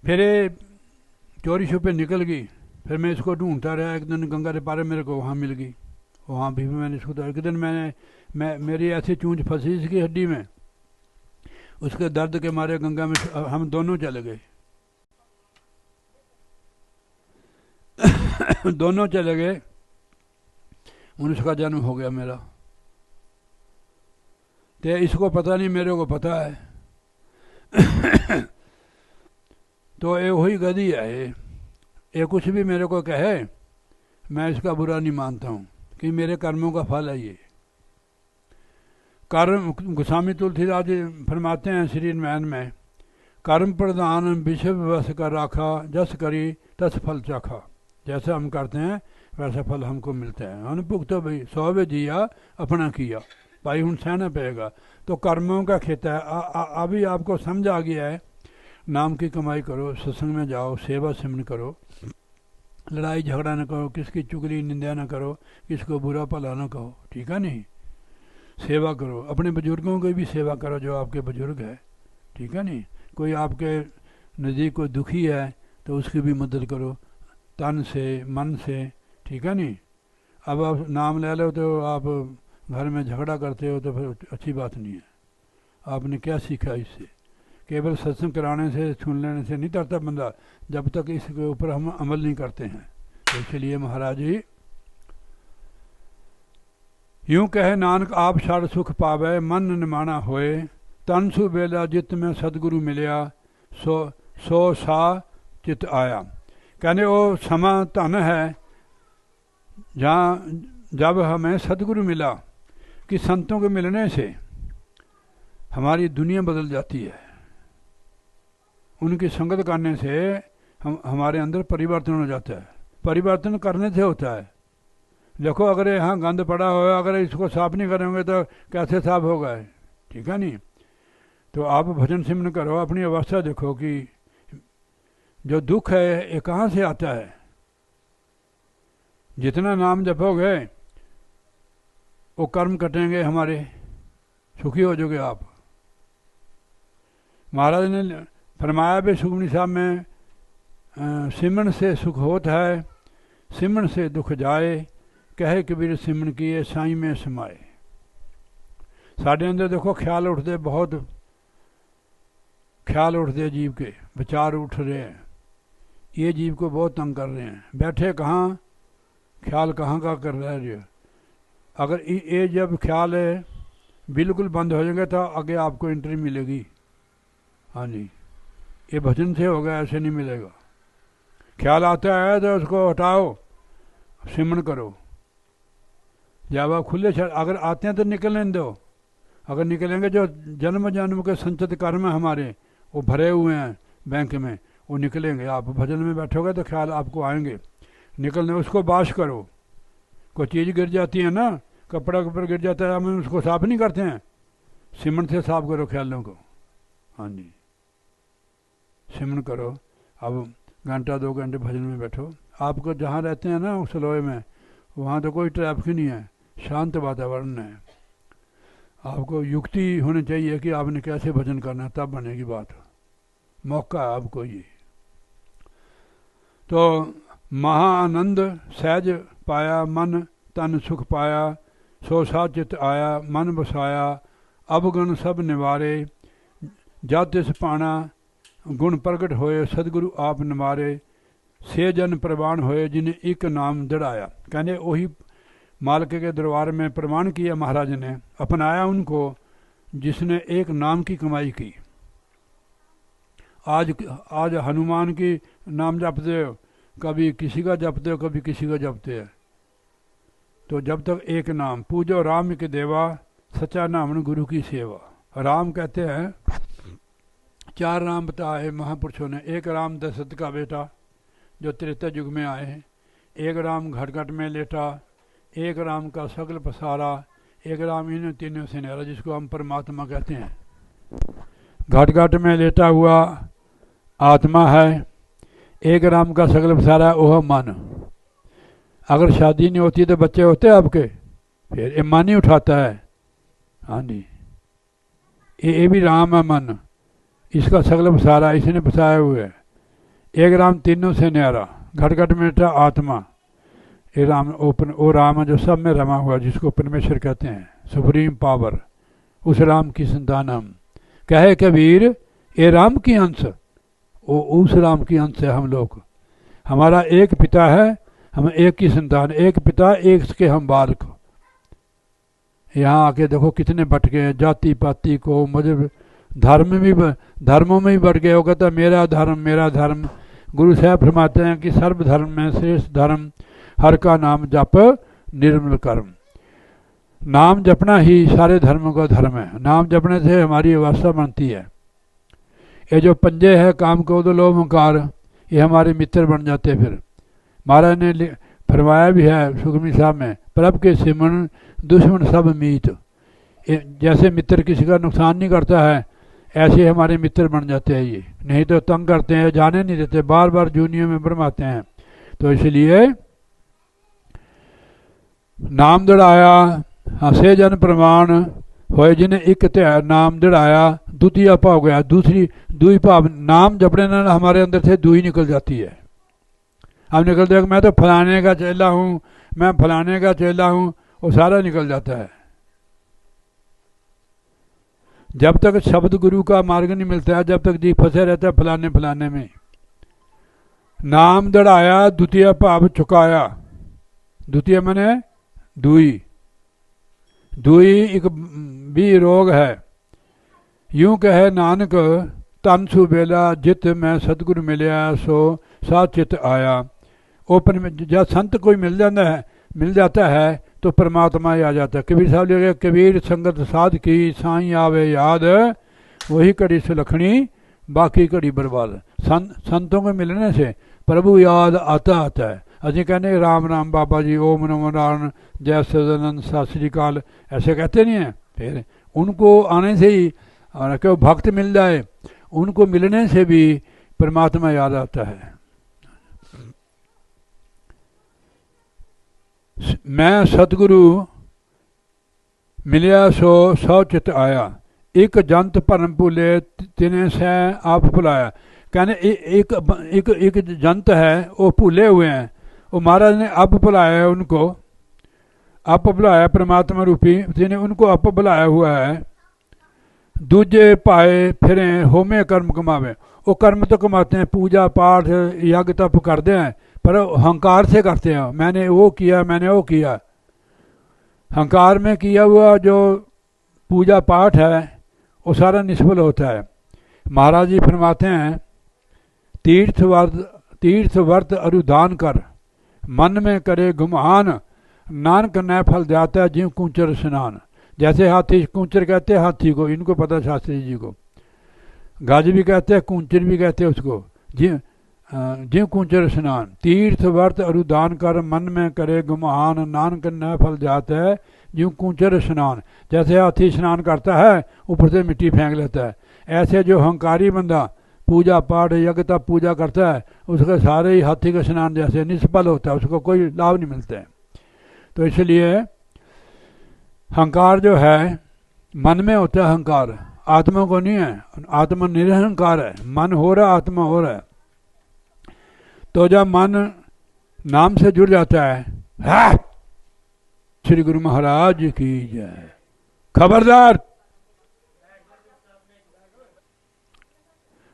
फिर ये चोरी छुपे निकल गई। फिर मैं इसको ढूंढता रहा। एक दिन गंगा के पारे मेरे को वहाँ मिल गई। वहाँ भी मैंने इसको, तो एक दिन मेरी ऐसी चूंझ फंसी इसकी हड्डी में, उसके दर्द के मारे गंगा में हम दोनों चले गए। दोनों चले गए, उसका जन्म हो गया मेरा। तो इसको पता नहीं, मेरे को पता है। तो ये वही गधी है। ये कुछ भी मेरे को कहे, मैं इसका बुरा नहीं मानता हूँ, कि मेरे कर्मों का फल है ये कर्म। गोस्वामी तुलसीदास जी फरमाते हैं श्री रामायण में, कर्म प्रधान विषय वश कर राखा, जस करी तस फल चाखा। जैसा हम करते हैं वैसा फल हमको मिलता है। हम भुगतो भाई, 100 वे जिया अपना किया, भाई हूँ सहना पड़ेगा। तो कर्मों का खेता है। अभी आपको समझ आ गया है, नाम की कमाई करो, सत्संग में जाओ, सेवा सिमरन करो, लड़ाई झगड़ा न करो, किसकी चुगली निंदा न करो, किसको बुरा भला न कहो, ठीक है नहीं। सेवा करो, अपने बुजुर्गों की भी सेवा करो जो आपके बुजुर्ग है, ठीक है नहीं। कोई आपके नज़दीक कोई दुखी है तो उसकी भी मदद करो, तन से मन से, ठीक है नहीं। अब आप नाम ले लो तो आप घर में झगड़ा करते हो तो फिर अच्छी बात नहीं है। आपने क्या सीखा इससे? केवल सत्संग कराने से, सुन लेने से नहीं तरता बंदा, जब तक इसके ऊपर हम अमल नहीं करते हैं। तो इसलिए महाराज जी यूं कहे नानक आप छड़ सुख पावे, मन निमाना होए, तन सु बेला जित में सतगुरु मिलिया, सो सो सा चित आया। कहने वो समा धन है जहाँ जब हमें सतगुरु मिला, कि संतों के मिलने से हमारी दुनिया बदल जाती है। उनकी संगत करने से हमारे अंदर परिवर्तन हो जाता है। परिवर्तन करने से होता है। देखो अगर यहाँ गंद पड़ा हुआ, अगर इसको साफ नहीं करेंगे तो कैसे साफ होगा, ठीक है नहीं। तो आप भजन सिमरन करो, अपनी अवस्था देखो कि जो दुख है ये कहाँ से आता है। जितना नाम जपोगे वो कर्म कटेंगे हमारे, सुखी हो जाओगे आप। महाराज ने फरमाया भी सुखमनी साहब में, सिमरन से सुख होता है, सिमरन से दुख जाए, कहे कबीर सिमरन किए साईं में समाए। साढ़े अंदर देखो ख्याल उठते, बहुत ख्याल उठते, जीव के विचार उठ रहे हैं। ये जीव को बहुत तंग कर रहे हैं। बैठे कहाँ, ख्याल कहाँ का कर रहे हो। अगर ये जब ख्याल है बिल्कुल बंद हो जाएंगे तो आगे आपको एंट्री मिलेगी। हाँ जी, ये भजन से होगा, ऐसे नहीं मिलेगा। ख्याल आता है तो उसको हटाओ, सिमरन करो। जब आप खुले अगर आते हैं तो निकलने दो। अगर निकलेंगे, जो जन्म जन्म के संचित कर्म है हमारे, वो भरे हुए हैं बैंक में, वो निकलेंगे। आप भजन में बैठोगे तो ख्याल आपको आएंगे, निकलने उसको बाश करो। कोई चीज़ गिर जाती है ना, कपड़ा ऊपर गिर जाता है, हम उसको साफ नहीं करते हैं, सिमरन से साफ करो ख्यालों को। हाँ जी, सिमरन करो। अब घंटा 2 घंटे भजन में बैठो। आपको जहाँ रहते हैं ना उस लोहे में, वहाँ तो कोई ट्रैफिक नहीं है, शांत वातावरण है। आपको युक्ति होनी चाहिए कि आपने कैसे भजन करना है, तब बनेगी बात। मौका है आपको ये। तो महाआनंद सहज पाया, मन तन सुख पाया, सो सा चित आया, मन बसाया, अवगुण सब निवारे, जब तिस पाना गुण प्रगट होए, सदगुरु आप निवारे, से जन प्रवान होए, जिन्हें एक नाम दृढ़ाया। कहने वही मालिक के दरबार में प्रमाण किया महाराज ने, अपनाया उनको जिसने एक नाम की कमाई की। आज हनुमान की नाम जपते हो, कभी किसी का जपते हो, कभी किसी का जपते हो। तो जब तक एक नाम पूजो राम के देवा, सच्चा नाम गुरु की सेवा। राम कहते हैं, 4 राम बताए महापुरुषों ने। एक राम दशरथ का बेटा जो त्रेता युग में आए हैं, एक राम घट घट में लेटा, एक राम का सगल पसारा, एक राम इन तीनों से न्यारा, जिसको हम परमात्मा कहते हैं। घट घट में लेटा हुआ आत्मा है, एक राम का सगल पसारा वह मन। अगर शादी नहीं होती तो बच्चे होते आपके, फिर ये मन ही उठाता है। हाँ जी, ये भी राम है मन, इसका सगल पसारा इसने बसाया हुआ है। एक राम तीनों से न्यारा, घट घट में लेटा आत्मा। ये राम ओपन, वो राम जो सब में रमा हुआ, जिसको परमेश्वर कहते हैं, सुप्रीम पावर। उस राम की संतान हम। कहे कबीर ये राम की अंश, वो उस राम की अंश है हम लोग। हमारा एक पिता है, हम एक की संतान, एक पिता एक के हम बालक। यहाँ आके देखो कितने बट गए हैं, जाति पाति को, मजहब धर्मों में भी बढ़ गए। हो कहता मेरा धर्म मेरा धर्म। गुरु साहब फरमाते हैं कि सर्व धर्म में श्रेष्ठ धर्म, हर का नाम जप निर्मल कर्म। नाम जपना ही सारे धर्मों का धर्म है। नाम जपने से हमारी अवस्था बनती है। ये जो पंजे है काम क्रोध लोभ अहंकार, ये हमारे मित्र बन जाते हैं। फिर महाराज ने फरमाया भी है सुखमनी साहब में, प्रभ के सिमरन दुश्मन सब मीत। जैसे मित्र किसी का नुकसान नहीं करता है, ऐसे हमारे मित्र बन जाते हैं ये। नहीं तो तंग करते हैं, जाने नहीं देते, बार बार जूनियों में भरमाते हैं। तो इसलिए नाम दौड़ाया, हसे जन प्रमाण होए जिन्हें एक ध्यान नाम दृढ़ाया द्वितीय भाव गया। दूसरी दुई भाव नाम जपने ना हमारे अंदर से दुई निकल जाती है। हम निकलते हैं मैं तो फलाने का चेला हूँ, मैं फलाने का चेला हूँ, वो सारा निकल जाता है। जब तक शब्द गुरु का मार्ग नहीं मिलता है, जब तक जी फंसे रहता है फलाने फलाने में। नाम दढ़ाया द्वितीय भाव चुकाया। द्वितीय मने दुई। दुई एक भी रोग है। यूं कहे नानक तन सु बेला जित मैं सतगुरु मिलया सो सा चित आया। ओपन जब संत कोई मिल जाता है तो परमात्मा ही आ जाता है। कबीर साहब लिखे कबीर संगत साध की साईं आवे याद, वही घड़ी सुलखनी बाकी घड़ी बर्बाद। संतों को मिलने से प्रभु याद आता है। अजी कहने राम राम बाबा जी, ओम नमो नारायण, जय सदानंद, सत श्री अकाल, ऐसे कहते नहीं हैं। फिर उनको आने से ही क्यों भक्त मिल जाए, उनको मिलने से भी परमात्मा याद आता है। मैं सतगुरु मिलिया सो सौ चित आया, एक जंत भरम भूले तिने से आप भुलाया। कहने एक जंत है वो भूले हुए हैं, वो महाराज ने अब बुलाया है उनको। अब बुलाया परमात्मा रूपी जिन्हें उनको अब बुलाया हुआ है। दूजे पाए फिरे होमे कर्म कमावे, वो कर्म तो कमाते हैं, पूजा पाठ यज्ञ तप करते हैं, पर अहंकार से करते हैं। मैंने वो किया, मैंने वो किया। अहंकार में किया हुआ जो पूजा पाठ है वो सारा निष्फल होता है। महाराज जी फरमाते हैं तीर्थ वर्त अरुदान कर, मन में करे गुमान, नानक नए फल जाता है जीव कूचर स्नान। जैसे हाथी, कूचर कहते हैं हाथी को, इनको पता शास्त्री जी को। गज भी कहते हैं, कूचर भी कहते हैं उसको। जीव कूचर स्नान। तीर्थ वर्त अरुदान कर, मन में करे गुमान, नानक नए फल जाता है जीव कूचर स्नान। जैसे हाथी स्नान करता है ऊपर से मिट्टी फेंक लेता है, ऐसे जो अहंकारी बंदा पूजा पाठ यज्ञ तप पूजा करता है उसके सारे ही हाथी का स्नान जैसे निष्फल होता है, उसको कोई लाभ नहीं मिलता है। तो इसलिए अहंकार जो है मन में होता है। अहंकार आत्मा को नहीं है, आत्मा निरहंकार है। मन हो रहा, आत्मा हो रहा है। तो जब मन नाम से जुड़ जाता है, श्री गुरु महाराज की जय। खबरदार,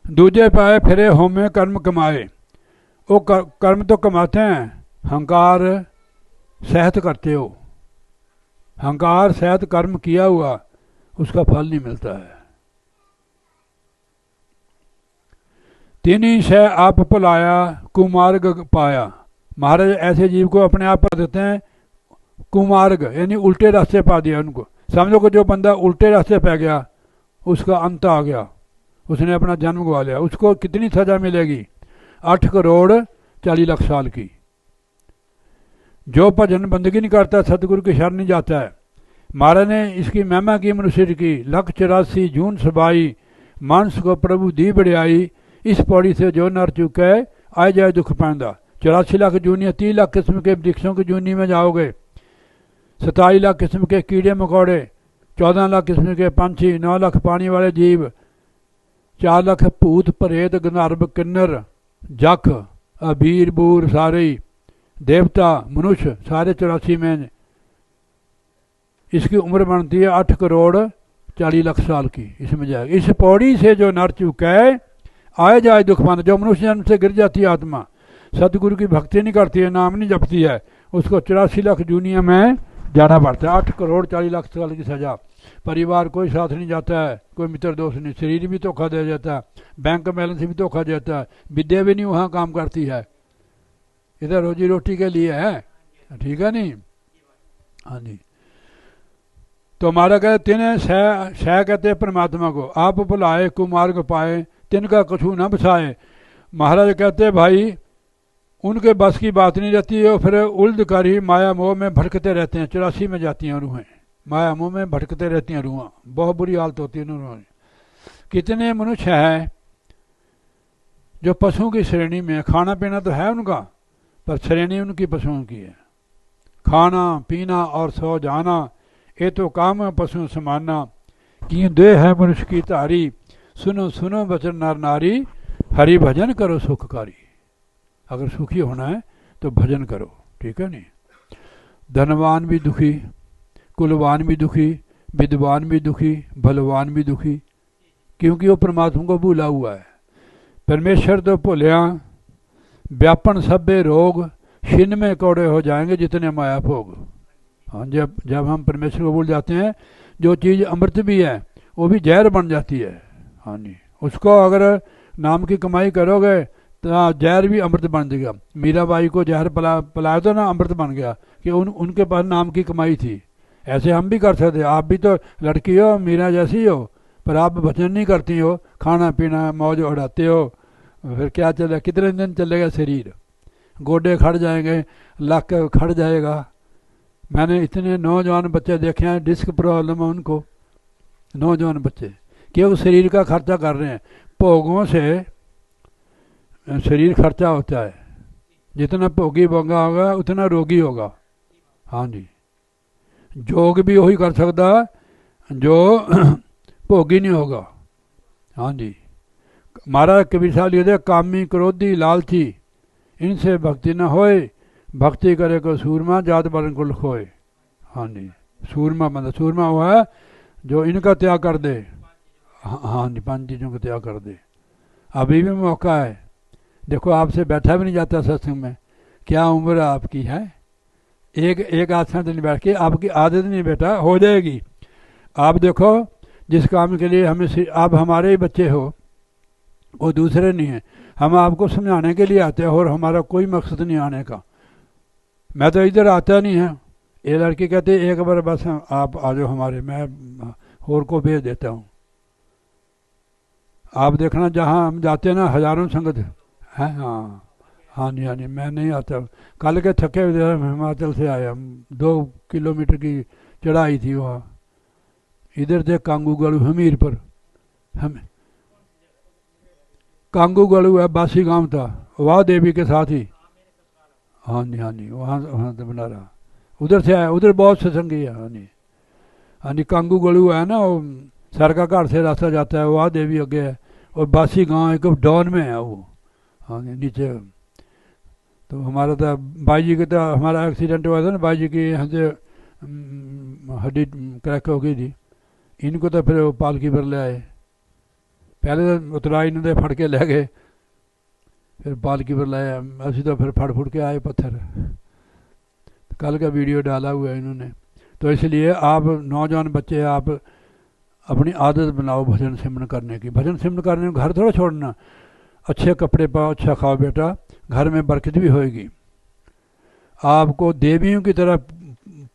दूजे पाए फिरे होमे कर्म कमाए। वो कर्म तो कमाते हैं, अहंकार सहत करते हो। अहंकार सहत कर्म किया हुआ उसका फल नहीं मिलता है। तीनी से आप भुलाया कुमार्ग पाया। महाराज ऐसे जीव को अपने आप पर देते हैं कुमार्ग, यानी उल्टे रास्ते पा दिया उनको। समझो कि जो बंदा उल्टे रास्ते पै गया उसका अंत आ गया, उसने अपना जन्म गवा लिया। उसको कितनी सजा मिलेगी? 8 करोड़ 40 लाख साल की। जो भजन बंदगी नहीं करता, सतगुरु की शरण नहीं जाता है। महाराज ने इसकी महिमा की मनुष्य की। 184 जून सबाई, मानस को प्रभु दी बड़ियाई। इस पौड़ी से जो नर चुका है आए जाए दुख पांदा। 84 लाख जूनियाँ, 30 लाख किस्म के वृक्षों की जूनी में जाओगे, 27 लाख किस्म के कीड़े मकोड़े, 14 लाख किस्म के पंछी, 9 लाख पानी वाले जीव, 4 लाख भूत प्रेत गंधर्व किन्नर जख अबीर बूर सारे देवता मनुष्य सारे 84 में। इसकी उम्र बनती है 8 करोड़ 40 लाख साल की। इसमें जाएगा। इस पौड़ी से जो नर चुका है आए जाए दुख पाना। जो मनुष्य जन्म से गिर जाती है आत्मा, सतगुरु की भक्ति नहीं करती है, नाम नहीं जपती है, उसको 84 लाख दुनिया में जाना पड़ता है। 8 करोड़ 40 लाख साल की सजा। परिवार कोई साथ नहीं जाता है, कोई मित्र दोस्त नहीं, शरीर भी धोखा दे जाता है, बैंक बैलेंस भी धोखा देता है, विद्या भी नहीं वहाँ काम करती है। इधर रोजी रोटी के लिए है, ठीक है नहीं? हाँ जी। तो हमारा कहते तिन्हें सह कहते हैं परमात्मा को। आप बुलाए कुमार्ग पाए, तिनका कछू न बसाए। महाराज कहते भाई उनके बस की बात नहीं रहती है, फिर उल्द कर ही माया मोह में भटकते रहते हैं। 84 में जाती हैं रूहें, माया मोह में भटकते रहती हैं रूहां। बहुत बुरी हालत होती है रूहों। कितने मनुष्य हैं जो पशुओं की श्रेणी में, खाना पीना तो है उनका पर श्रेणी उनकी पशुओं की है। खाना पीना और सो जाना ये तो काम है पशु समाना, की दे है मनुष्य की तारी, सुनो सुनो बचन नर नारी, हरि भजन करो सुखकारी। अगर सुखी होना है तो भजन करो, ठीक है नहीं। धनवान भी दुखी, कुलवान भी दुखी, विद्वान भी दुखी, बलवान भी दुखी, क्योंकि वो परमात्मा को भूला हुआ है। परमेश्वर तो भूलिया, व्यापन सभ्य रोग, छिन्न में कौड़े हो जाएंगे जितने माया भोग। हाँ, जब हम परमेश्वर को भूल जाते हैं, जो चीज़ अमृत भी है वो भी जहर बन जाती है। हाँ जी, उसको अगर नाम की कमाई करोगे तो जहर भी अमृत बन जाएगा। मीराबाई को जहर पिलाया तो ना अमृत बन गया, कि उनके पास नाम की कमाई थी। ऐसे हम भी कर सकते। आप भी तो लड़की हो, मीरा जैसी हो, पर आप भजन नहीं करती हो, खाना पीना मौज उड़ाते हो, फिर क्या चलेगा? कितने दिन चलेगा शरीर? गोडे खड़ जाएंगे, लक खड़ जाएगा। मैंने इतने नौजवान बच्चे देखे हैं, डिस्क प्रॉब्लम है उनको, नौजवान बच्चे, क्यों? शरीर का खर्चा कर रहे हैं। भोगों से शरीर खर्चा होता है, जितना भोगी भोगा होगा उतना रोगी होगा। हाँ जी, जोग भी वही कर सकता जो भोगी नहीं होगा। हाँ जी, महाराज कबीर साहब लिखते, कामी क्रोधी लालची इनसे भक्ति न होए, भक्ति करे को सूरमा जात बरन कुल खोए। हाँ जी, सूरमा मतलब सूरमा हुआ है जो इनका त्याग कर दे। हाँ जी, 5 चीज़ों का त्याग कर दे। अभी भी मौका है। देखो, आपसे बैठा भी नहीं जाता सत्संग में, क्या उम्र आपकी है? एक आसन से नहीं बैठ के, आपकी आदत नहीं बेटा, हो जाएगी। आप देखो, जिस काम के लिए हमें, आप हमारे ही बच्चे हो, वो दूसरे नहीं है। हम आपको समझाने के लिए आते हैं और हमारा कोई मकसद नहीं आने का। मैं तो इधर आता नहीं है। ये लड़की कहती है एक बार बस आप आ जाओ हमारे, मैं और को भेज देता हूँ। आप देखना जहाँ हम जाते हैं ना, हजारों संगत है। हाँ हाँ जी, हाँ जी, मैं नहीं आता। कल के थके हुए हम हिमाचल से आए, हम 2 किलोमीटर की चढ़ाई थी वहाँ। इधर से कांगूगढ़ हमीर पर, हम कांगूगढ़ है, बासी गांव था, वाह देवी के साथ ही। हाँ जी, हाँ जी, वहाँ से बना रहा, उधर से आया। उधर बहुत सत्संगी है। हाँ जी, हाँ जी, कांगूगढ़ है ना, वो सरका घाट से रास्ता जाता है, वाह देवी आगे है, और बासी गांव एक डाउन में है वो। हाँ जी, नीचे। तो हमारा तो भाई जी के, तो हमारा एक्सीडेंट हुआ था ना, भाई जी की यहाँ से हड्डी क्रैक हो गई थी। इनको तो फिर वो पालकी पर ले आए, पहले तो उतरा इन्होंने फड़ के ले गए, फिर पालकी पर लाया, असी तो फिर फड़ फुड़ के आए पत्थर। कल का वीडियो डाला हुआ है इन्होंने। तो इसलिए आप नौजवान बच्चे, आप अपनी आदत बनाओ भजन सिमरन करने की। भजन सिमरन करने में घर थोड़ा छोड़ना। अच्छे कपड़े पाओ, अच्छा खाओ बेटा, घर में बरकत भी होएगी। आपको देवियों की तरह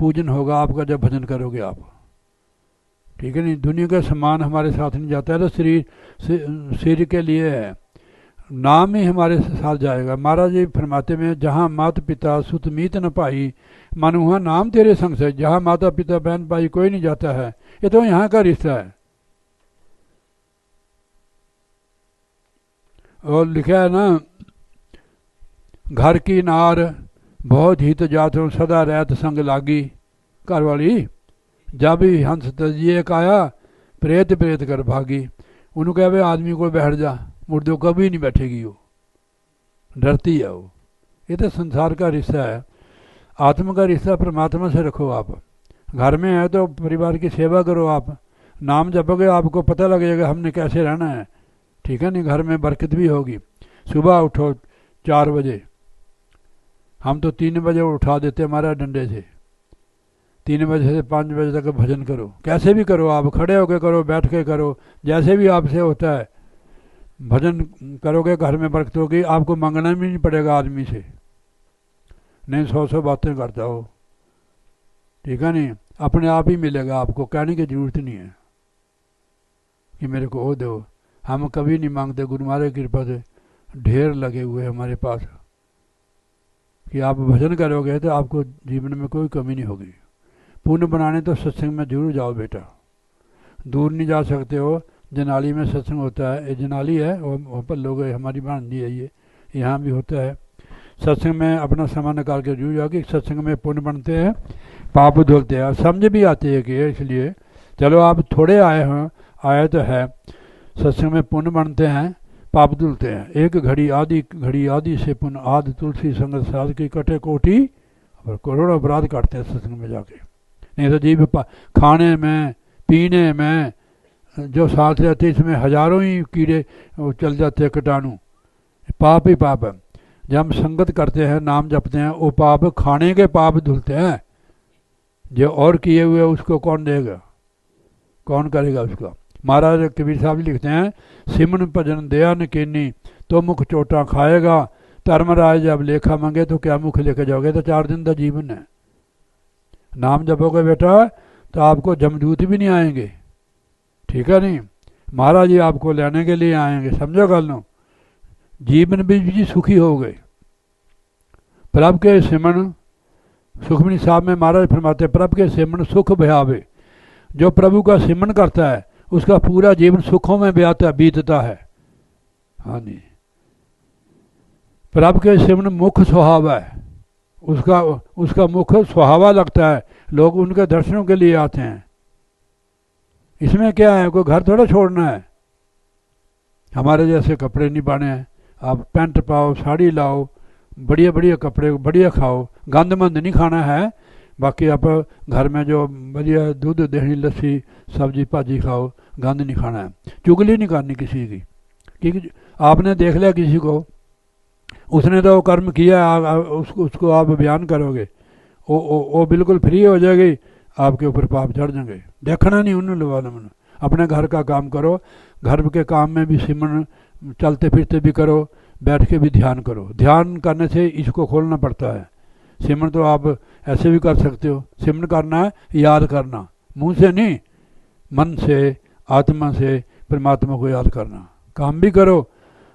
पूजन होगा आपका जब भजन करोगे आप, ठीक है नहीं? दुनिया का सामान हमारे साथ नहीं जाता है, तो सिर के लिए है, नाम ही हमारे साथ जाएगा। महाराज जी फरमाते में, जहाँ माता पिता सुत मीत न पाई, मन वहाँ नाम तेरे संग से। जहाँ माता पिता बहन भाई कोई नहीं जाता है, ये तो यहाँ का रिश्ता है। और लिखा है ना, घर की नार बहुत हित जातों, सदा रहत संग लागी। घर वाली जब ही हंस तजिए काया, प्रेत प्रेत कर भागी। उन्होंने कहा भाई आदमी को बैठ जा, मुर्दों कभी नहीं बैठेगी, वो डरती है वो। ये तो संसार का रिश्ता है। आत्मा का रिश्ता परमात्मा से रखो आप। घर में है तो परिवार की सेवा करो आप, नाम जपोगे, आपको पता लगेगा हमने कैसे रहना है, ठीक है नहीं? घर में बरकत भी होगी। सुबह उठो 4 बजे, हम तो 3 बजे उठा देते हमारा डंडे से। 3 बजे से 5 बजे तक भजन करो, कैसे भी करो आप, खड़े होकर करो, बैठ के करो, जैसे भी आपसे होता है। भजन करोगे घर में बरकत होगी, आपको मांगना भी नहीं पड़ेगा आदमी से, नहीं 100 बातें करता हो, ठीक है नहीं? अपने आप ही मिलेगा आपको, कहने की जरूरत नहीं है कि मेरे को वो दो। हम कभी नहीं मांगते, गुरु महाराज की कृपा से ढेर लगे हुए हमारे पास, कि आप भजन करोगे तो आपको जीवन में कोई कमी नहीं होगी। पुण्य बनाने तो सत्संग में जरूर जाओ बेटा, दूर नहीं जा सकते हो। जनाली में सत्संग होता है, ये जनाली है, वहाँ पर लोग, हमारी भांजी है ये, यहाँ भी होता है सत्संग में अपना समय निकाल के जरूर जाओ कि सत्संग में पुण्य बनते हैं, पाप धुलते हैं। समझ भी आती है कि इसलिए चलो आप थोड़े आए हों, आए तो है, सत्संग में पुण्य बनते हैं, पाप धुलते हैं। एक घड़ी आदि से पुण्य आदि तुलसी संगत साध की कटे कोटि, और करोड़ों अपराध काटते हैं सत्संग में जाके। नहीं तो जीव खाने में पीने में जो साथ रहते इसमें हजारों ही कीड़े चल जाते हैं, कीटाणु, पाप ही पाप है। जब हम संगत करते हैं, नाम जपते हैं, वो पाप खाने के पाप धुलते हैं। जो और किए हुए उसको कौन देगा, कौन करेगा उसका। महाराज कबीर साहब लिखते हैं, सिमन भजन दया न कीनी तो मुख चोटा खाएगा, धर्मराज जब लेखा मांगे तो क्या मुख लेके जाओगे। तो 4 दिन का जीवन है, नाम जपोगे बेटा तो आपको जमदूत भी नहीं आएंगे, ठीक है नहीं। महाराज जी आपको लेने के लिए आएंगे, समझो गल नो। जीवन भी सुखी हो गए। प्रभ के सिमन, सुखमनी साहब में महाराज फरमाते, प्रभ के सिमन सुख भयावे। जो प्रभु का सिमन करता है उसका पूरा जीवन सुखों में बीतता है। हाँ जी, प्रभ के सिमन मुख सुहावा है, उसका मुख सुहावा लगता है, लोग उनके दर्शनों के लिए आते हैं। इसमें क्या है, कोई घर थोड़ा छोड़ना है। हमारे जैसे कपड़े नहीं पाने हैं, आप पैंट पाओ, साड़ी लाओ, बढ़िया बढ़िया कपड़े, बढ़िया खाओ, गंद मंद नहीं खाना है। बाकी आप घर में जो बढ़िया दूध दही लस्सी सब्जी भाजी खाओ, गंद नहीं खाना है। चुगली नहीं करनी किसी की, क्योंकि आपने देख लिया किसी को, उसने तो कर्म किया, उसको आप बयान करोगे, वो बिल्कुल फ्री हो जाएगी, आपके ऊपर पाप चढ़ जाएंगे। देखना नहीं उन्होंने वाला मन। अपने घर का काम करो, घर के काम में भी सिमरन चलते फिरते भी करो, बैठ के भी ध्यान करो। ध्यान करने से इसको खोलना पड़ता है। सिमरन तो आप ऐसे भी कर सकते हो। सिमरन करना है याद करना, मुंह से नहीं, मन से, आत्मा से परमात्मा को याद करना। काम भी करो,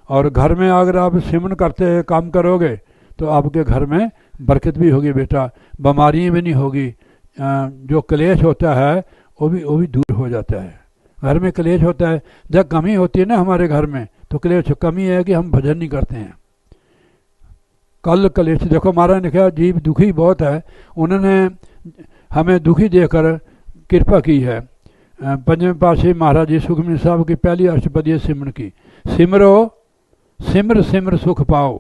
और घर में अगर आप सिमरन करते काम करोगे तो आपके घर में बरकत भी होगी बेटा, बीमारियाँ भी नहीं होगी। जो क्लेश होता है वो भी दूर हो जाता है। घर में क्लेश होता है, जब कमी होती है ना हमारे घर में, तो क्लेश कमी है कि हम भजन नहीं करते हैं। कल क्लेश देखो, महाराज ने कहा जीव दुखी बहुत है, उन्होंने हमें दुखी देकर कृपा की है। पंचवें पातशाही महाराज जी सुखमनी साहब की पहली अष्टपदी सिमरन की, सिमरो सिमर सिमर सुख पाओ।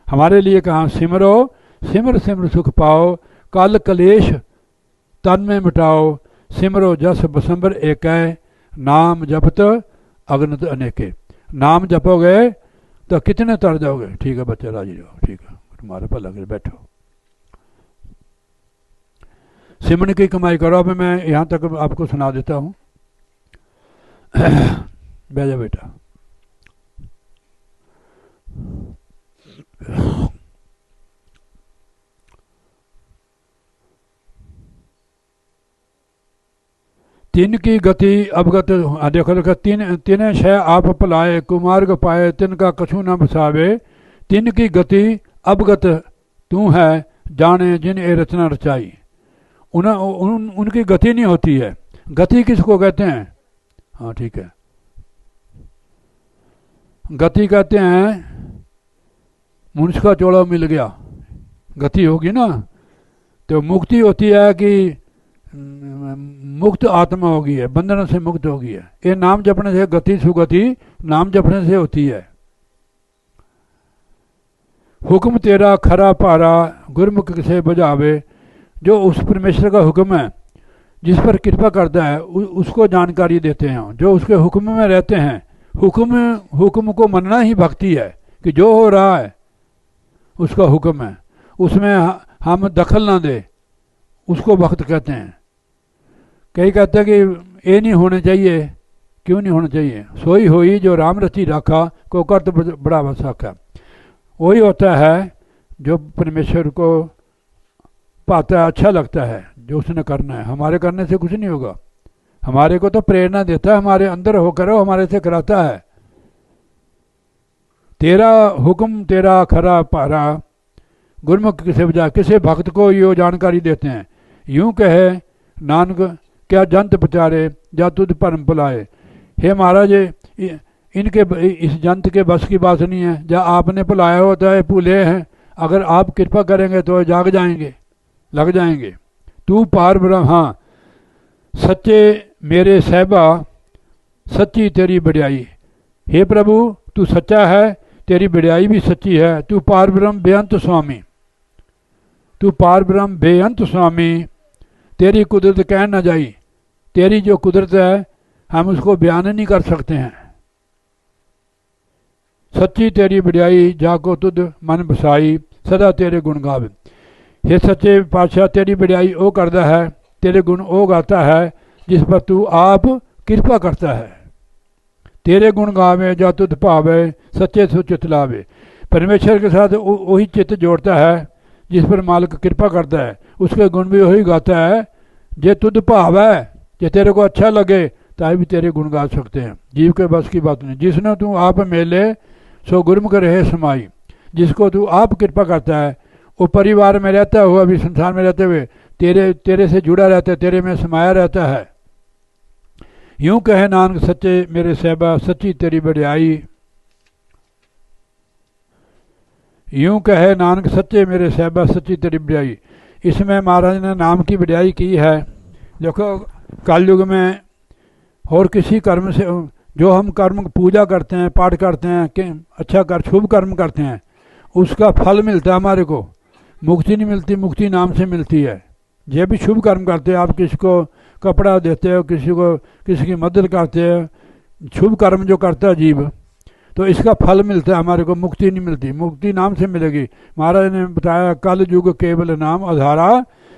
हमारे लिए कहा सिमरो सिमर सिमर सुख पाओ, कल कलेश तन में मिटाओ, सिमरो जस बसंबर एकै, नाम जपत अगनत अनेके। नाम जपोगे तो कितने तर जाओगे। ठीक है बच्चे, राजी रहो, ठीक है, तुम्हारे पर लगे बैठो। सिमरन की कमाई करो। अब मैं यहाँ तक आपको सुना देता हूँ। बैजा बेटा। तीन की गति अवगत, देखो तीन शय आप पलाए, कुमार्ग पाए तिनका कछु न बसावे। तीन की गति अवगत तू है, जाने जिन ए रचना रचाई। उनकी गति नहीं होती है। गति किसको कहते हैं? हाँ ठीक है, गति कहते हैं मुंश का चोड़ा मिल गया, गति होगी ना। तो मुक्ति होती है कि मुक्त आत्मा होगी है, बंधन से मुक्त होगी है। ये नाम जपने से गति सुगति नाम जपने से होती है। हुक्म तेरा खरा पारा, गुरमुख से बजावे। जो उस परमेश्वर का हुक्म है, जिस पर कृपा करता है, उसको जानकारी देते हैं। जो उसके हुक्म में रहते हैं, हुक्म को मानना ही भक्ति है, कि जो हो रहा है उसका हुक्म है, उसमें हम दखल ना दे, उसको भक्त कहते हैं। कई कहते हैं कि ये नहीं होने चाहिए। क्यों नहीं होना चाहिए? सोई होई जो राम रची राखा, को कर तो बड़ा बसाखा। वही होता है जो परमेश्वर को पाता है, अच्छा लगता है, जो उसने करना है। हमारे करने से कुछ नहीं होगा। हमारे को तो प्रेरणा देता है, हमारे अंदर हो करो, हमारे से कराता है। तेरा हुक्म तेरा खरा पारा, गुरमुख किसे बजा, किसे भक्त को यो जानकारी देते हैं। यूं कहे नानक क्या जंत प्रचारे, जा तुद परम पुलाए। हे महाराज, इनके इस जंत के बस की बात नहीं है। जब आपने बुलाया होता है भूले हैं, अगर आप कृपा करेंगे तो जाग जाएंगे, लग जाएंगे। तू पार ब्रह्म, हाँ सच्चे मेरे सहबा, सच्ची तेरी बड़ाई। हे प्रभु तू सच्चा है, तेरी बड़ाई भी सच्ची है। तू पार ब्रह्म बेअंत स्वामी, तू पार ब्रह्म बेअंत स्वामी। तेरी कुदरत कह न जाई, तेरी जो कुदरत है हम उसको बयान नहीं कर सकते हैं। सच्ची तेरी बड़ाई, जाको तुद मन बसाई, सदा तेरे गुण गावे। हे सच्चे पातशाह तेरी बड़ाई वो करता है, तेरे गुण वो गाता है जिस पर तू आप कृपा करता है। तेरे गुण गावे जा तुद भावे, सच्चे सुचित लावे। परमेश्वर के साथ वही चित्त जोड़ता है जिस पर मालिक कृपा करता है, उसके गुण भी वही गाता है। जे तुद भाव है, जे तेरे को अच्छा लगे ताई भी तेरे गुण गा सकते हैं। जीव के बस की बात नहीं। जिसने तू आप मेले सो गुरमुख रहे समाई। जिसको तू आप कृपा करता है वो परिवार में रहता हुआ भी, संसार में रहते हुए तेरे से जुड़ा रहता है, तेरे में समाया रहता है। यूं कहे नानक सच्चे मेरे सहबा, सच्ची तेरी बड़ाई। यूं कहे नानक सच्चे मेरे सहबा, सच्ची तेरी बड़ाई। इसमें महाराज ने नाम की बड़ाई की है। देखो कलयुग में और किसी कर्म से, जो हम कर्म पूजा करते हैं, पाठ करते हैं, कि अच्छा कर शुभ कर्म करते हैं, उसका फल मिलता है हमारे को, मुक्ति नहीं मिलती। मुक्ति नाम से मिलती है। ये भी शुभ कर्म करते हैं, आप किसी को कपड़ा देते हो, किसी की मदद करते हो, शुभ कर्म जो करता है जीव, तो इसका फल मिलता है हमारे को, मुक्ति नहीं मिलती। मुक्ति नाम से मिलेगी। महाराज ने बताया कल युग केवल नाम आधारा,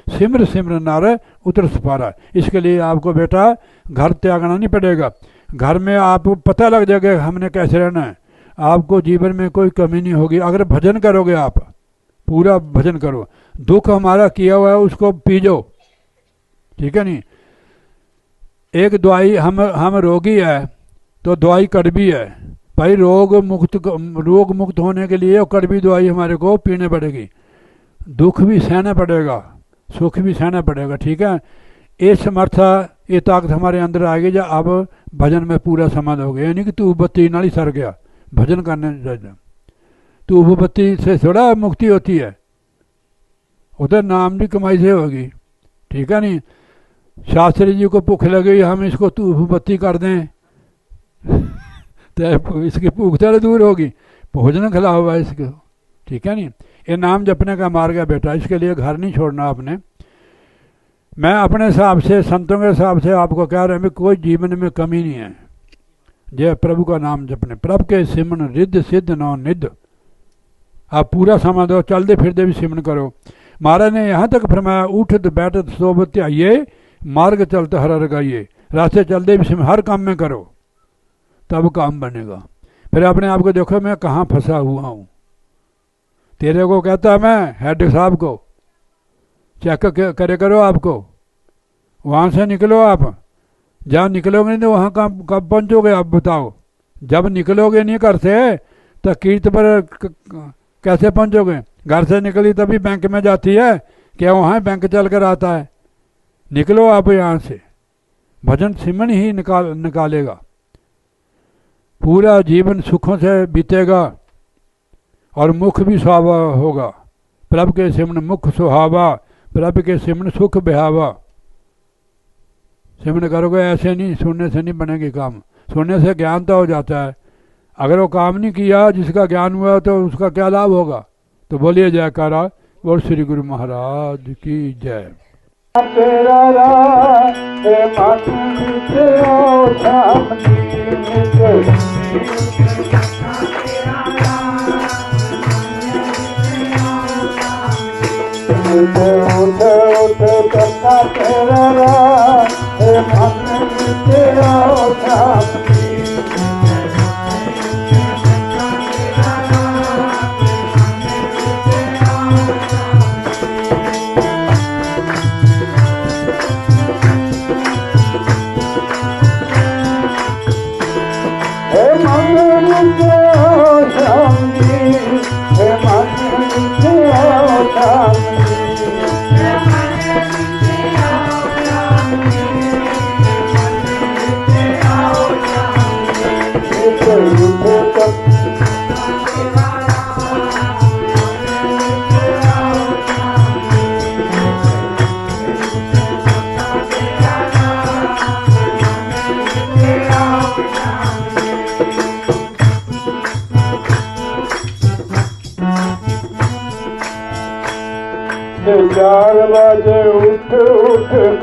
सिमर सिमर नार उतर सपारा। इसके लिए आपको बेटा घर त्यागना नहीं पड़ेगा। घर में आपको पता लग जाएगा हमने कैसे रहना है। आपको जीवन में कोई कमी नहीं होगी अगर भजन करोगे। आप पूरा भजन करो। दुख हमारा किया हुआ है उसको पीजो, ठीक है नहीं। एक दवाई, हम रोगी है तो दवाई कड़वी है भाई। रोग मुक्त होने के लिए कड़वी दवाई हमारे को पीने पड़ेगी। दुख भी सहना पड़ेगा, सुख भी सहना पड़ेगा, ठीक है। ये समर्था, ये ताकत हमारे अंदर आ गई जब अब भजन में पूरा समय दोगे। यानी कि तू बत्ती नाल ही सर गया भजन करने जाए। तू बत्ती से थोड़ा मुक्ति होती है, उधर नाम की कमाई से होगी, ठीक है नहीं। शास्त्री जी को भूख लगी, हम इसको धूप बत्ती कर दें तो इसकी भूख तो दूर होगी। भोजन खिलाओ हुआ इसको, ठीक है नहीं। ये नाम जपने का मार्ग है बेटा। इसके लिए घर नहीं छोड़ना आपने। मैं अपने हिसाब से, संतों के हिसाब से आपको कह रहे हैं, कोई जीवन में कमी नहीं है। जय प्रभु का नाम जपने, प्रभु के सिमन रिद्ध सिद्ध नौ निध। आप पूरा समय दो, चलते फिरते भी सिमन करो। महाराज ने यहाँ तक फरमाया उठत बैठत सोबत त्याइये, मार्ग चलते हर रगाइये। रास्ते चलते भी सिमन, हर काम में करो तब काम बनेगा। फिर अपने आप को देखो मैं कहाँ फंसा हुआ हूँ। तेरे को कहता मैं हेड साहब को चेक करे करो आपको, वहाँ से निकलो। आप जहाँ निकलोगे नहीं तो वहाँ कब पहुँचोगे आप बताओ। जब निकलोगे नहीं घर से तो कीर्त पर कैसे पहुँचोगे। घर से निकली तभी बैंक में जाती है, क्या वहाँ बैंक चल कर आता है। निकलो आप यहाँ से, भजन सिमन ही निकालेगा। पूरा जीवन सुखों से बीतेगा और मुख भी सुहावा होगा। प्रभु के सिमन मुख सुहावा, प्रभु के सिमन सुख बिहावा। सिमन करोगे ऐसे नहीं, सुनने से नहीं बनेगी काम। सुनने से ज्ञान तो हो जाता है, अगर वो काम नहीं किया जिसका ज्ञान हुआ तो उसका क्या लाभ होगा। तो बोलिए जयकारा, बोल श्री गुरु महाराज की जय।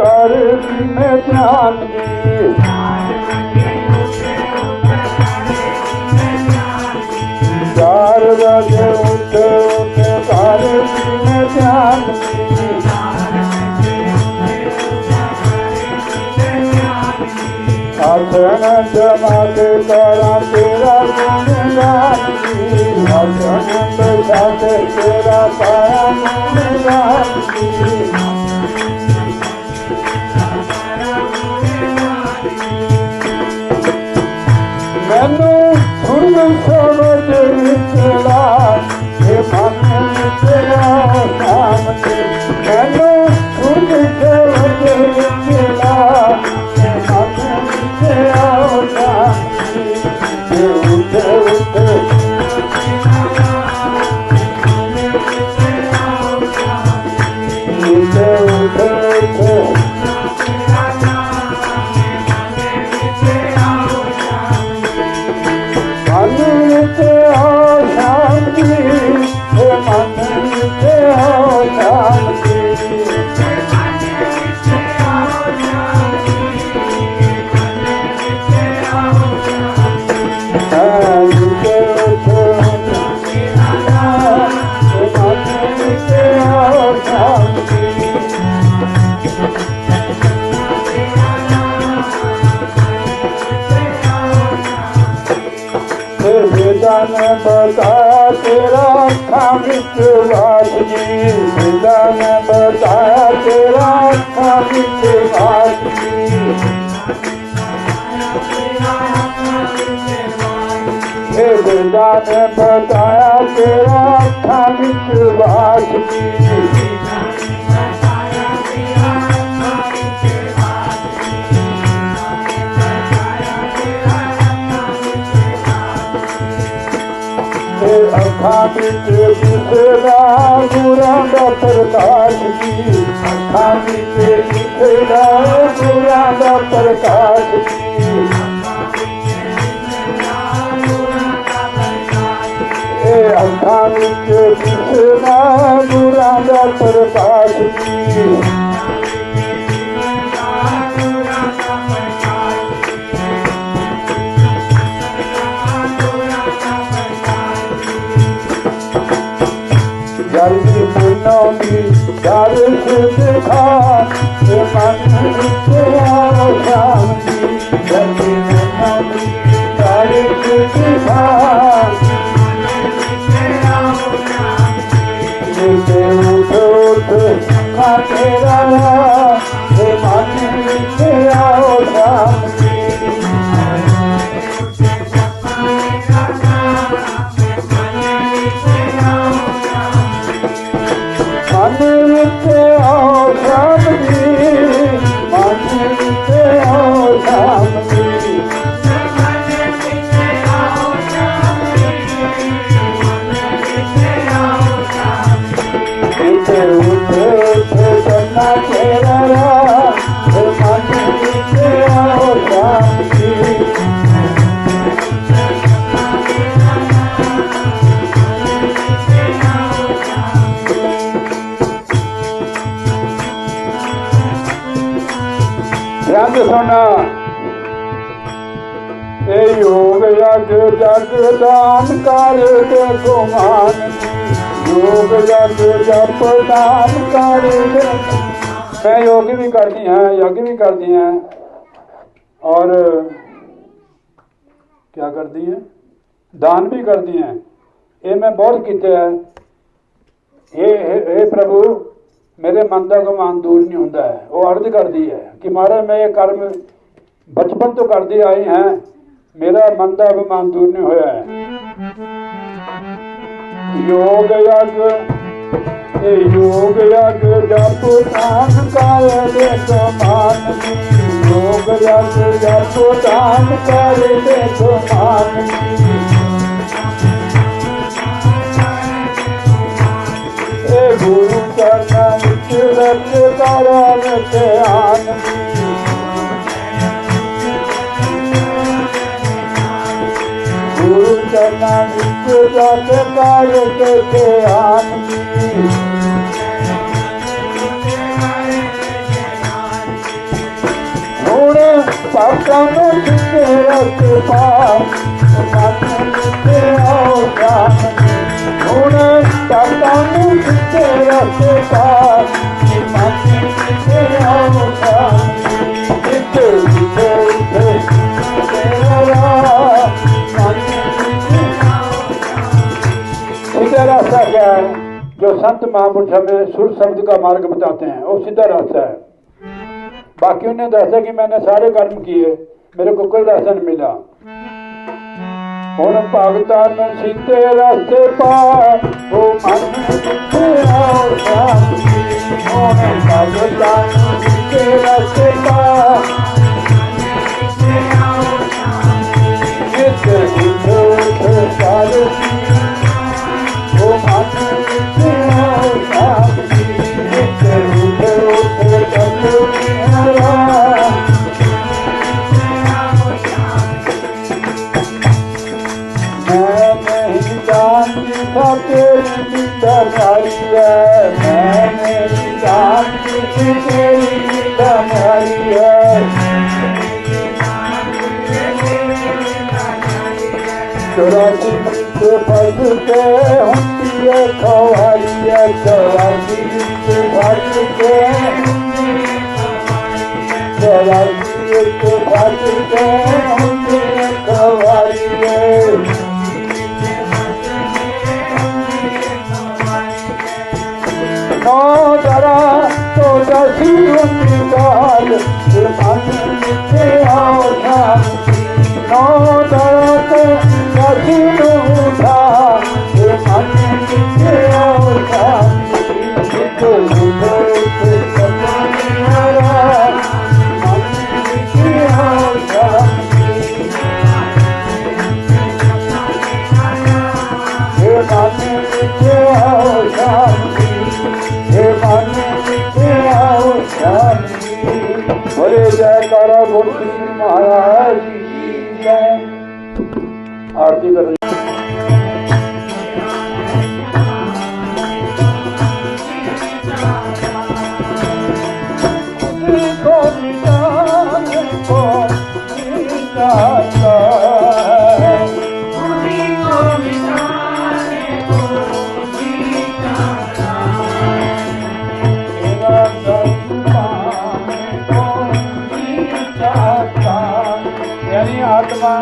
कर में ध्यान दी चार बजे उठे उठे कर में ध्यान दी आसन जमा के करा तेरा गुणगान दी आसन बैठा के तेरा पाया गुणगान दी मैनू सुन समझ निकला ये मन तेरा नाम दे मैनू सुन समझ निकला ये मन तेरा नाम दे उठे उठे उठे उठे उठे ने बताया तेरा अखा विच वासनी पिता ने बताया तेरा अखा विच वासनी पिता ने बताया तेरा अखा विच वासनी अखा बिच दिखदा गुरां दा प्रकाश की अखा बिच दिखदा गुरां दा प्रकाश की अखा बिच दिखदा गुरां दा प्रकाश की जल्दी मनोनी दर्श दिखा मन विच आओ शांति जल्दी मनोनी दर्श दिखा जिसे उठ उठ खा तेरा मन विच आओ शांति ध्यान से सुनना योग यज्ञ जग दान कर देखो मान योग यज्ञ जप दान कर मैं योग भी करती हैं यज्ञ भी करती हैं और क्या करती हैं दान भी करती हैं ये मैं बहुत किते हैं हे प्रभु मेरे मन का गुमान दूर नहीं होता है वो अर्ज करती है कि महाराज मैं ये कर्म बचपन तो करती आई हैं मेरा मन का गुमान दूर नहीं होया है योग यज्ञ जप दान कर देखो मान योग यज्ञ जप दान कर देखो मान गुरु चरण रच करन ध्यान गुरु चरण रच कर ध्यान ताकानु सीधे रस्ते पार मन मिटे आओ सामने हुण ताकानु सीधे रस्ते पार मन मिटे आओ सामने जिथे जिथे उठे तेरा मन मिटे आओ सामने। सीधा रास्ता क्या है? जो संत महापुरुष हमें सुर शब्द का मार्ग बताते हैं वो सीधा रास्ता है। बाकी उन्हें दसा कि मैंने सारे कर्म किए, मेरे को कोई रास्ता नहीं मिला। हुण भगता न सीधे रास्ते पार ओ मन मिटे आओ शांति हुण भगता न सीधे रास्ते पार जिथे जिथे उठे सारे ओ मन मिटे आओ शांति जिथे उठे उठे चले मैं नहीं जानती था तेरी बीमारी है मैं नहीं जानती थी तेरी बीमारी है चौरासी के फर्ज के होती है खवारी है चौरासी के फर्ज के चौरासी के फर्ज के होती है खवारी है दरा तो दसी काल मन मिटे आओ शांति नौ दरा तो दसी उठा मन मिटे आओ शांति जिथे उठे उठे मन मिटे आओ शांति मन मिटे आओ शांति बोले जयकारा बोल श्री महाराज की जय। आरती कर आत्मा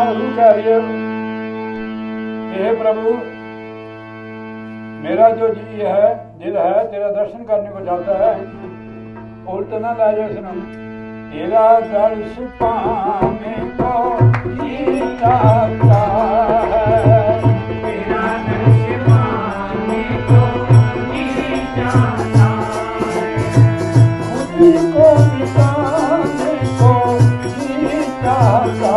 हे प्रभु मेरा जो जी है दिल है तेरा दर्शन करने को जाता है उल्ट ना ला जाए सुनो तेरा दर्श पाने को जी जाता है तेरा दर्श पाने को जी जाता है मुझको मिटाने को जी जाता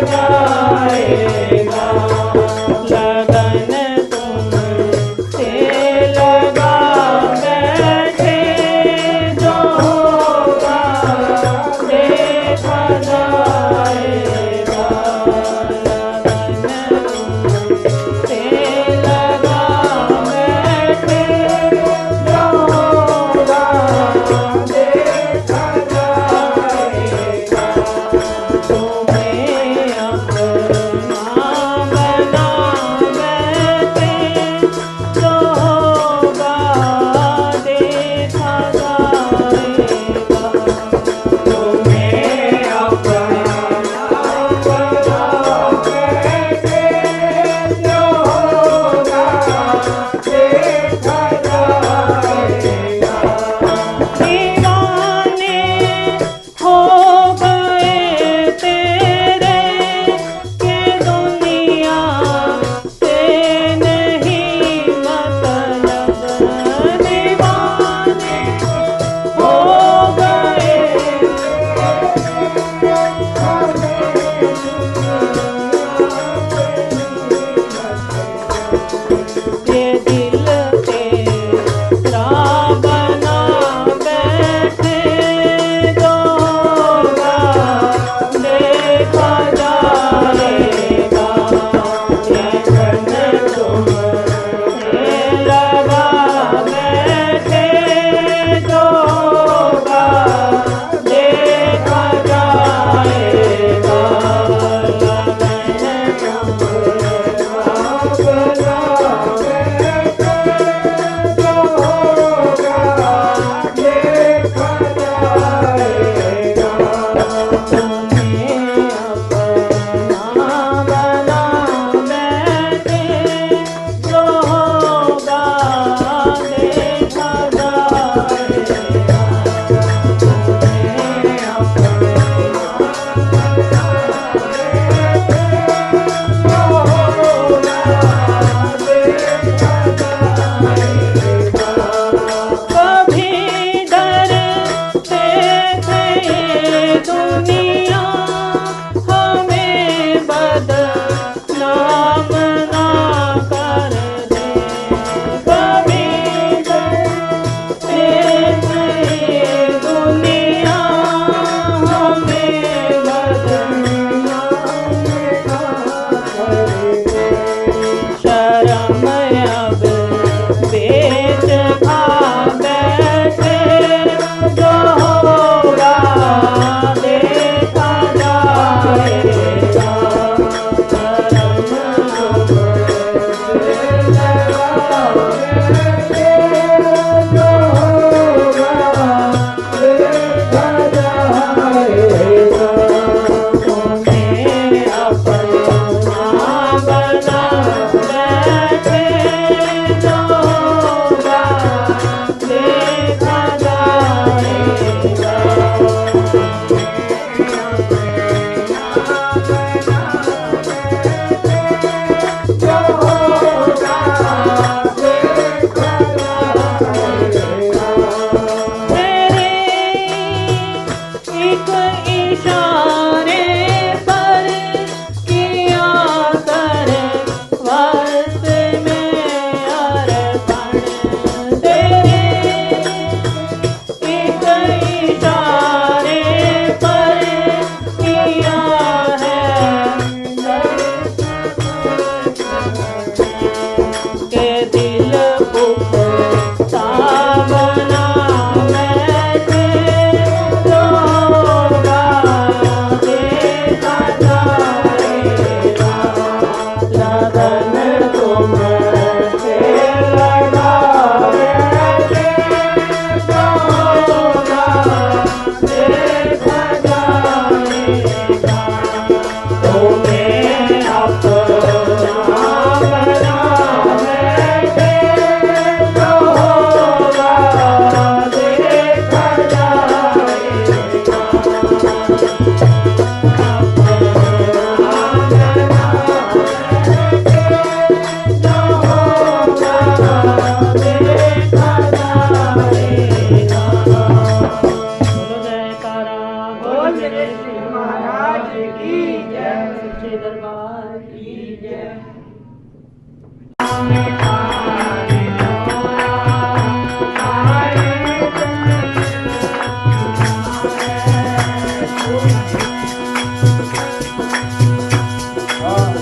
जाएगा। लगन तुमसे लगा बैठे जो होगा देखा जाएगा। लगन तुमसे लगा बैठे जो होगा देखा जाएगा। तुम्हें अपना बना बैठे जो होगा देखा जाएगा। तुम्हें अपना बना बैठे जो होगा देखा जाएगा। दीवाने हो गए तेरे के दुनिया से नहीं मतलब। दीवाने हो गए ये दिल तेरा बना बैठे जो होगा देखा जाएगा। ये मन तुमसे लगा बैठे जो होगा देखा जाएगा। लगन तुमसे लगा बैठे जो होगा देखा जाएगा। तुम्हें अपना बना बैठे जो होगा देखा जाएगा। तुम्हें अपना जो होगा देखा जाएगा। कभी डरते थे दुनिया हमें बदनाम ना कर दे। कभी डरते थे दुनिया हमें बदनाम ना कर दे। शर्म अब बेच खा बैठे जो होगा देखा जाएगा। शर्म अब बेच लगा बैठे जो होगा देखा जाएगा। तुम्हें अपना बना बैठे जो होगा देखा जाएगा। साचे दरबार की जय। Oh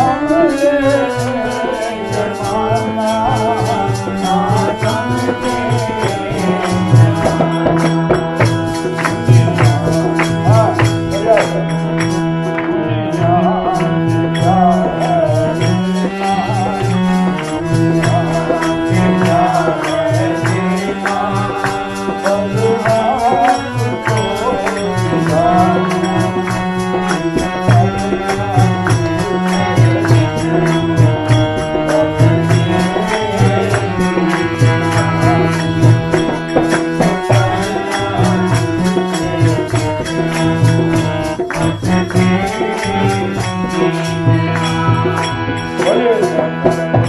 हमसे जमाना ना समझे हाँ दुनिया क्या है बोलिए